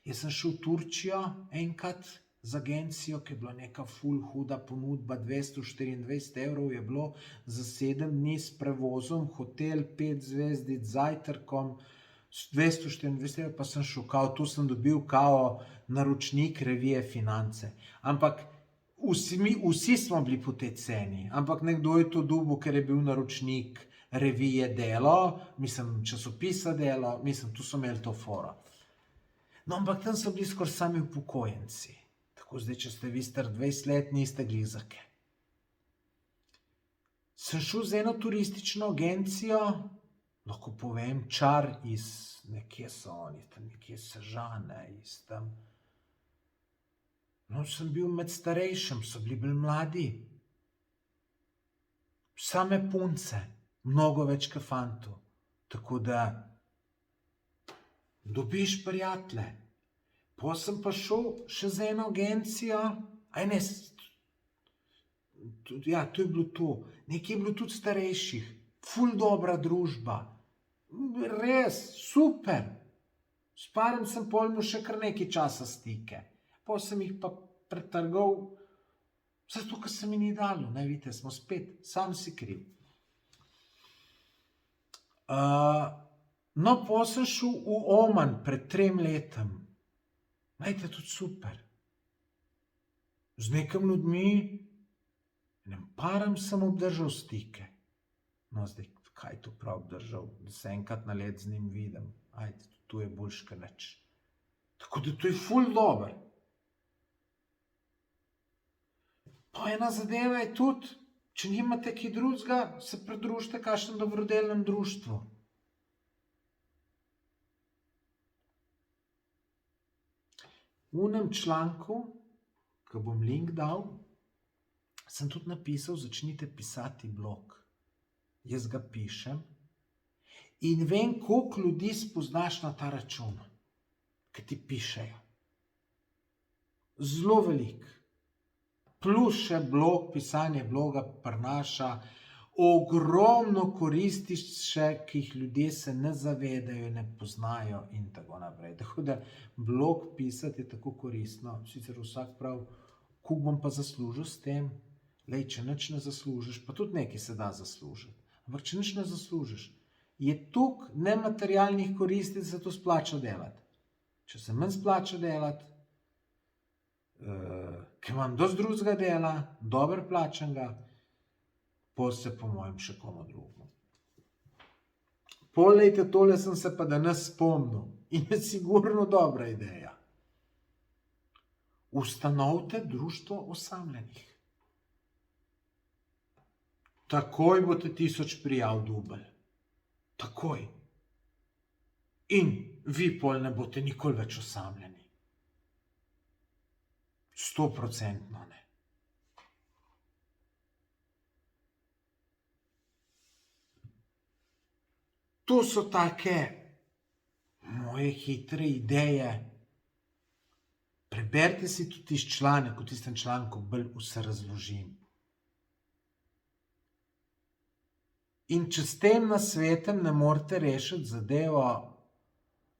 Jaz sem šel v Turčijo enkrat z agencijo, ki je bila neka ful huda ponudba, 224 € je bilo za 7 dni s prevozom, hotel, 5 zvezdic, zajtrkom, 224 €, pa sem šel, tu sem dobil naročnik revije Finance. Ampak vsi smo bili po tej ceni, ampak nekdo je to dobil, ker je bil naročnik revije Delo, časopisa Delo, tu so imeli to foro. No, ampak tam so bili skoraj sami upokojenci. Tako zdaj, če ste vi star 20 let, niste glih za kaj. Sem šel z eno turistično agencijo, lahko povem, Čar iz, nekje so oni, tam nekje Sežane, iz tam. No, sem bil med starejšim, so bili bolj mladi. Same punce, mnogo več kot fantov. Tako da dobiš prijatelje. Potem sem pa šel še z eno agencijo, ja, to je bilo to. Nekje je bilo tudi starejših, ful dobra družba. Res, super. S parim sem pol imel še kar nekaj časa stike. Potem sem jih pa pretrgal, zato, ker se mi ni dalo, ne, vidite, smo spet, sam si kriv. No, potem sem šel v Oman pred 3 letom. Najte, tudi super. Z nekim ljudmi, param sem obdržal stike. No, zdaj, kaj to prav obdržal? Da se enkrat na let z njim vidim. Ajde, to je boljš kot nič. Tako da to je ful dober. Pa ena zadeva je tudi, če nimate kaj drugega, se pridružite kakšnem dobrodelnem društvu. V unem članku, ki bom link dal, sem tudi napisal, začnite pisati blog. Jaz ga pišem in vem, koliko ljudi spoznaš na ta račun, ki ti pišejo. Zelo veliko. Plus še blog, pisanje bloga prinaša ogromno koristi še, ki jih ljudje se ne zavedajo, ne poznajo in tako naprej. Tako da blog pisati je tako koristno. Sicer vsak pravi, koliko bom pa zaslužil s tem? Lej, če nič ne zaslužiš, pa tudi nekaj se da zaslužiti. Ampak če nič ne zaslužiš, je toliko nematerialnih koristi, da se to splača delati. Če se manj splača delati, ker imam dosti drugega dela, dobro plačanega, pol se po mojem še komu drugemu. Poglejte, tole sem se pa danes spomnil in je sigurno dobra ideja. Ustanovite društvo osamljenih. Takoj boste 1000 prijav dobili. Takoj. In vi pol ne boste nikoli več osamljeni. 100% ne. To so take moje hitre ideje. Preberite si tudi tisti članek, v tistem članku bolj vse razložim. In če s tem nasvetom ne morete rešiti zadevo,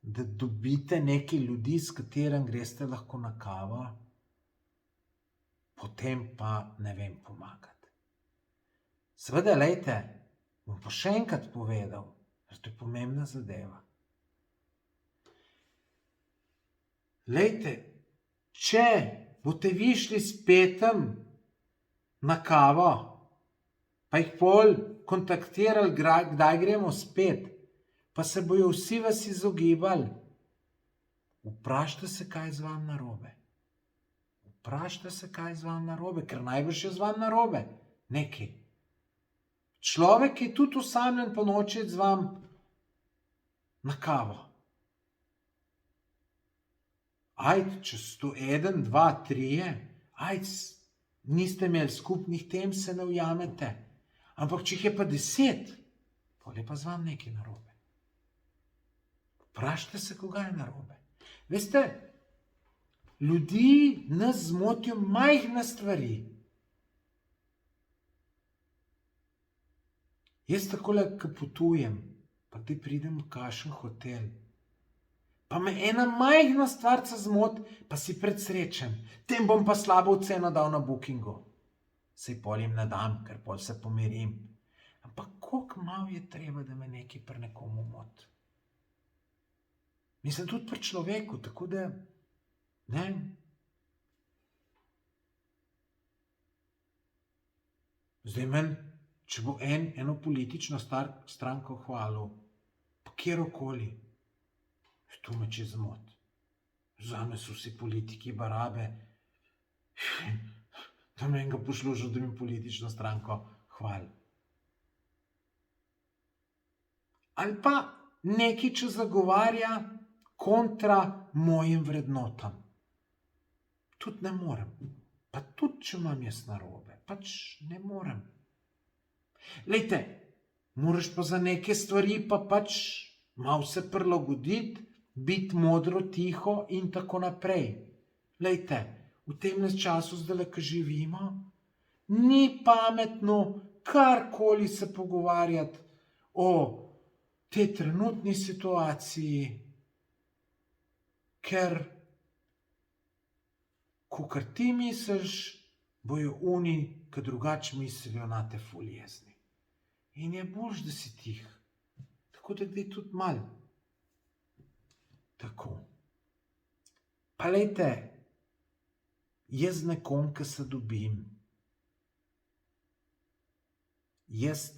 da dobite nekaj ljudi, s katerim greste lahko na kavo, potem pa ne vem pomagati. Seveda, lejte, bom pa še enkrat povedal, ker to je pomembna zadeva. Lejte, če boste vi šli s Petem na kavo, pa jih pol kontaktirali, kdaj gremo spet, pa se bojo vsi vas izogibali, vprašajte se, kaj je z vami narobe. Vprašajte se, kaj je z vami narobe, ker najbrž je z vami narobe. Nekaj. Človek je tudi osamljen po noči z vami na kavo. Ajde, če sto 1, 2, 3, ajde, niste imeli skupnih tem, se ne ujamete. Ampak če jih je pa 10, pol je pa z vami nekaj narobe. Vprašajte se, koga je narobe. Veste, ljudi nas zmotijo majhne stvari. Jaz takole, ko potujem, pa ti pridem v kakšen hotel, pa me ena majhna stvarca zmoti, pa si predsrečen. Tem bom pa slabo ceno dal na Bookingu. Sej pol jim ne dam, ker pol se pomirim. Ampak koliko malo je treba, da me nekaj pri nekomu moti. Mislim, tudi pri človeku, tako da, ne. Zdaj meni, če bo eno politično stranko hvalil, pa kjerokoli, to me čez zmot. Zame so vsi politiki barabe, Da me ga poslušal, da mi politično stranko hvali. Ali pa nekaj, če zagovarja kontra mojim vrednotam. Tudi ne morem. Pa tudi, če imam jaz narobe, pač ne morem. Lejte, moraš pa za neke stvari pa pač malo se prilagoditi, biti modro, tiho in tako naprej. Lejte, v tem času zdaj, ko živimo, ni pametno karkoli se pogovarjati o tej trenutni situaciji, ker kakor ti misliš, bojo oni, ki drugače mislijo, na te ful jezni. In je boljš, da si tih. Tako da gre tudi mal. Tako. Pa lejte, jaz z nekom, ki se dobim, jaz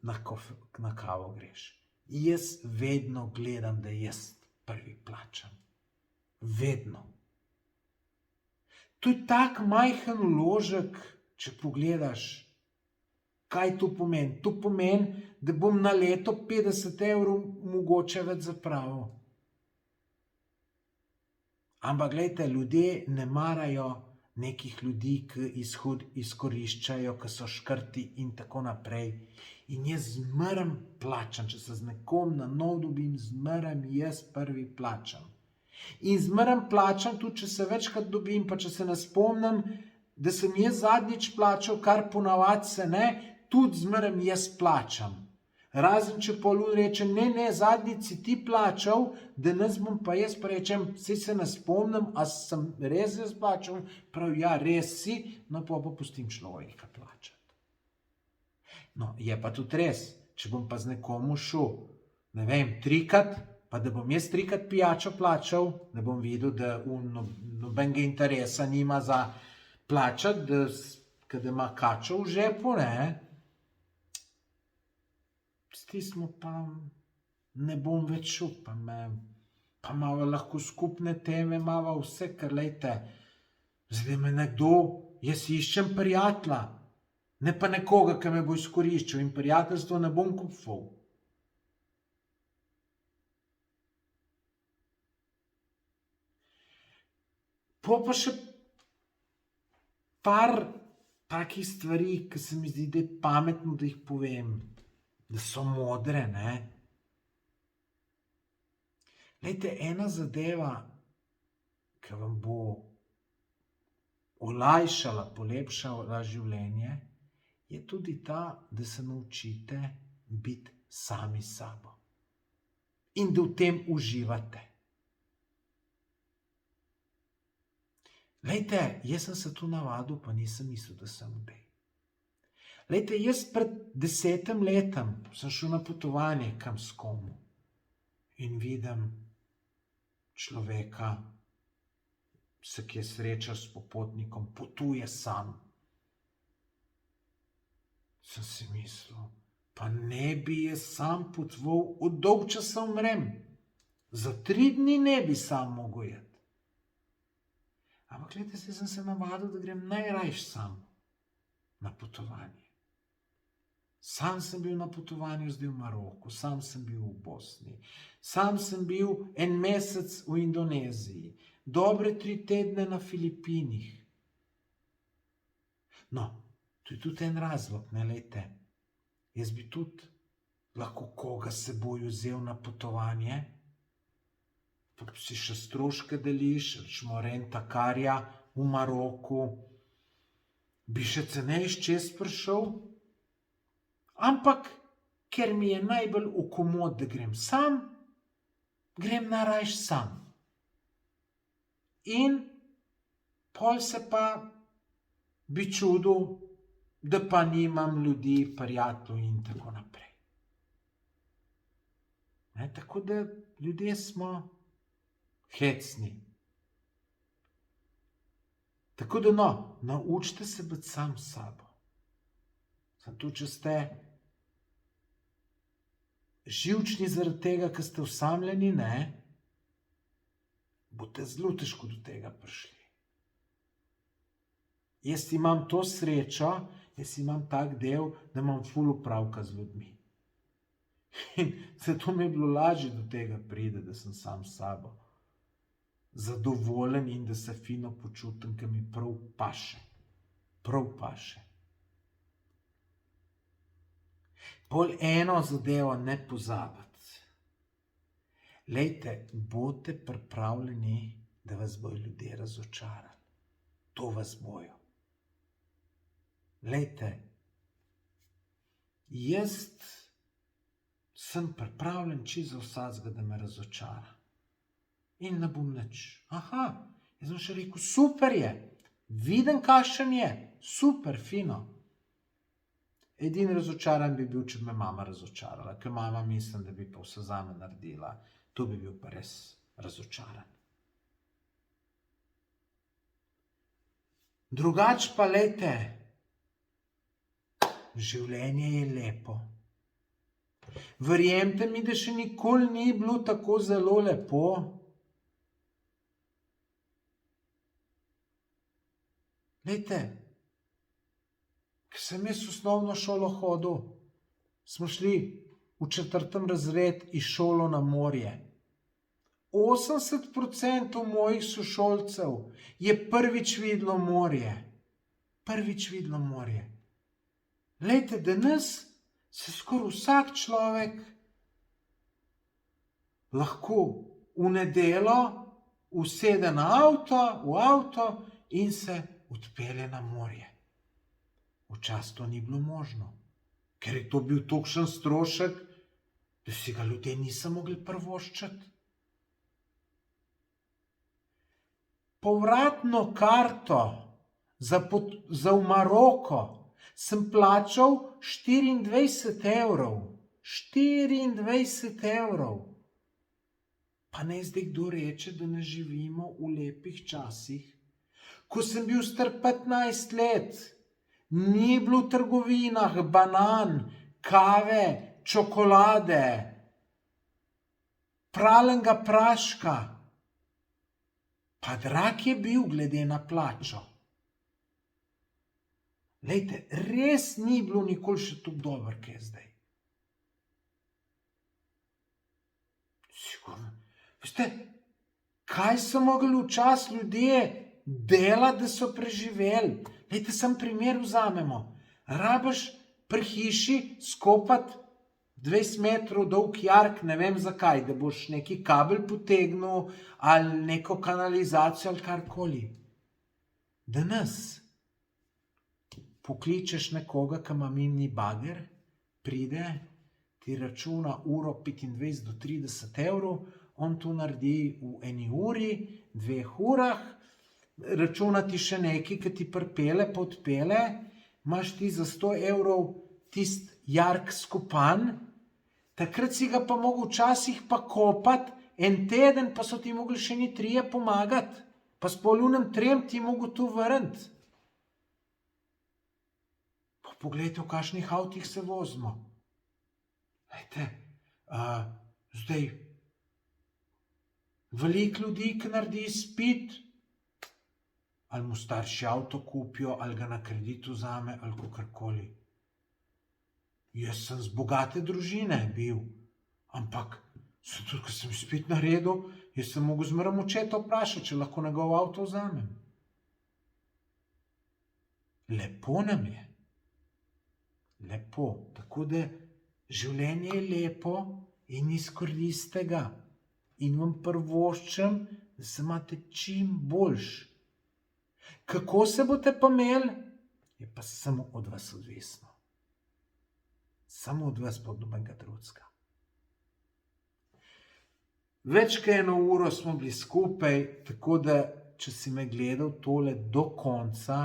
na kavo greš. Jaz vedno gledam, da jaz prvi plačam. Vedno. To je tak majhen vložek, če pogledaš, kaj to pomeni. To pomeni, da bom na leto 50 € mogoče več zapravil. Ampak glejte, ljudje ne marajo nekih ljudi, ki izkoriščajo, ki so škrti in tako naprej. In jaz zmeraj plačam, če se z nekom na nov dobim, zmeraj jaz prvi plačam. In zmeraj plačam, tudi če se večkrat dobim, pa če se ne spomnim, da sem jaz zadnjič plačal, kar ponavadi se ne, tudi zmeraj jaz plačam. Razen če pol rečem, ne, zadnjič si ti plačal, danes bom pa jaz pa rečem, saj se ne spomnim, a sem res jaz plačal, prav ja, res si, no pa pustim človeka plačati. No, je pa tudi res, če bom pa z nekomu šel, ne vem, 3-krat, pa da bom jaz 3-krat pijačo plačal, ne bom videl, da nobenega interesa nima za plačati, da ima kačo v žepu, ne. Stismo pa ne bom več šel, pa malo lahko skupne teme, malo vse, ker lejte, zdaj me nekdo, jaz iščem prijatelja, ne pa nekoga, ki me bo izkoriščal, in prijateljstvo ne bom kupoval. Pa še par takih stvari, ki se mi zdi, da je pametno, da jih povem, da so modre, ne. Glejte, ena zadeva, ki vam bo olajšala, polepšala življenje, je tudi ta, da se naučite biti sami s sabo. In da v tem uživate. Glejte, jaz sem se tu navadil, pa nisem mislil, da sem kdaj. Glejte, jaz pred 10 letom sem šel na potovanje kam s komu in vidim človeka, se kje sreča s popotnikom, potuje sam. Sem si mislil, pa ne bi jaz sam potoval, od dolg časa umrem. Za 3 dni ne bi sam mogel iti. Ampak glejte, sem se navadil, da grem najrajš sam na potovanje. Sam sem bil na potovanju zdaj v Maroku, sam sem bil v Bosni, sam sem bil 1 mesec v Indoneziji, dobre 3 tedne na Filipinih. No, to je tudi en razlog, ne, lejte. Jaz bi tudi lahko koga s seboj vzel na potovanje, pa si še stroške deliš, rečemo rentakarja v Maroku, bi še cenejš čez prišel, ampak ker mi je najbolj v komod, da grem sam, grem najrajš sam. In pol se pa bi čudil, da pa nimam ljudi, prijateljev in tako naprej. Ne, tako da ljudje smo hecni. Tako da no, naučite se biti sam s sabo. Zato, če ste živčni zaradi tega, ker ste osamljeni, ne, boste zelo težko do tega prišli. Jaz imam to srečo, jaz imam tak del, da imam ful opravka z ljudmi. In zato mi je bilo lažje do tega pride, da sem sam s sabo zadovoljen in da se fino počutim, ker mi prav paše. Prav paše. Pol eno zadevo ne pozabiti. Lejte, bodite pripravljeni, da vas bojo ljudje razočarali. To vas bojo. Lejte, jaz sem pripravljen čisto za vsakega, da me razočara. In ne bom nič. Aha, jaz sem še rekel, super je, vidim, kakšen je, super, fino. Edini razočaran bi bil, če bi me mama razočarala, ker mama mislim, da bi pa vse zame naredila. To bi bil pa res razočaran. Drugač pa lejte, življenje je lepo. Verjemite mi, da še nikoli ni bilo tako zelo lepo. Lejte, ko sem jaz v osnovno šolo hodil, smo šli v 4. razred iz šolo na morje. 80% mojih sošolcev je prvič videlo morje. Prvič videlo morje. Lejte, danes se skoraj vsak človek lahko v nedeljo usede v avto in se odpelje na morje. Včasih to ni bilo možno, ker je to bil tolikšen strošek, da si ga ljudje niso mogli privoščiti. Povratno karto za v Maroko sem plačal 24 evrov. 24 evrov. Pa ne zdaj kdo reče, da ne živimo v lepih časih. Ko sem bil star 15 let, ni bilo v trgovinah banan, kave, čokolade, pralenega praška. Pa drag je bil glede na plačo. Lejte, res ni bilo nikoli še tako dobro, kot je zdaj. Sigurno. Veste, kaj so mogli včasih ljudje delati, da so preživeli? Lejte, sam primer vzamemo. Rabiš pri hiši skopati 20 metrov dolg jark, ne vem zakaj, da boš neki kabel potegnil ali neko kanalizacijo ali karkoli. Danes pokličeš nekoga, ki ima mini bager, pride, ti računa uro 25 do 30 evrov, on to naredi v 1 uri, 2 urah, računa ti še nekaj, ki ti pripele, pa odpele, imaš ti za 100 evrov tist jark skopan, takrat si ga pa mogel včasih pa kopati, 1 teden pa so ti mogli še ni 3 pomagati, pa s polunem 3 ti mogel to vrniti. Pa poglejte, v kakšnih avtih se vozimo. Lejte, zdaj, veliko ljudi, ki naredi izpit, ali mu starši avto kupijo, ali ga na kredit vzame, ali kakorkoli. Jaz sem z bogate družine bil, ampak tudi, ko sem izpit naredil, jaz sem mogel zmeraj očeta vprašati, če lahko njegov avto vzamem. Lepo nam je. Lepo. Tako da življenje je lepo in izkoristite ga. In vam privoščim, da se imate čim boljše. Kako se boste pa imeli, je pa samo od vas odvisno. Samo od vas, pa od nobenega drugega. Več kot 1 uro smo bili skupaj, tako da, če si me gledal tole do konca,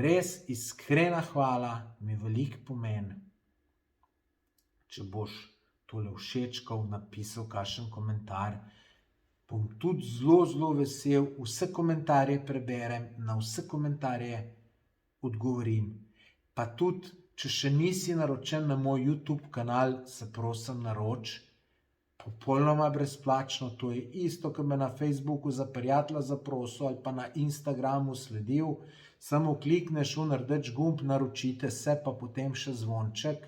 res iskrena hvala, mi veliko pomeni. Če boš tole všečkal, napisal kakšen komentar, bom tudi zelo, zelo vesel, vse komentarje preberem, na vse komentarje odgovorim. Pa tudi, če še nisi naročen na moj YouTube kanal, se prosim naroči, popolnoma brezplačno, to je isto, kot me na Facebooku za prijatelja zaprosil ali pa na Instagramu sledil, samo klikneš v rdeč gumb, naročite se, pa potem še zvonček.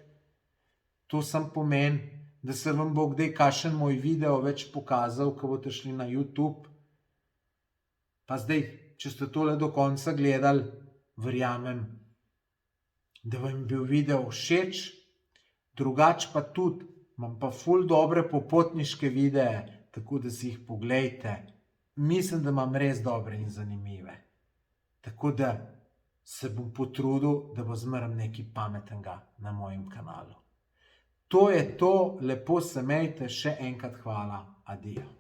To samo pomeni, da se vam bo kdaj kakšen moj video več pokazal, ko boste šli na YouTube. Pa zdaj, če ste tole do konca gledali, verjamem, da vam je bil video všeč, drugače pa tudi, imam pa ful dobre popotniške videe, tako da si jih poglejte. Mislim, da imam res dobre in zanimive. Tako da se bom potrudil, da bo zmeraj nekaj pametnega na mojem kanalu. To je to, lepo se imejte, še enkrat hvala, adijo.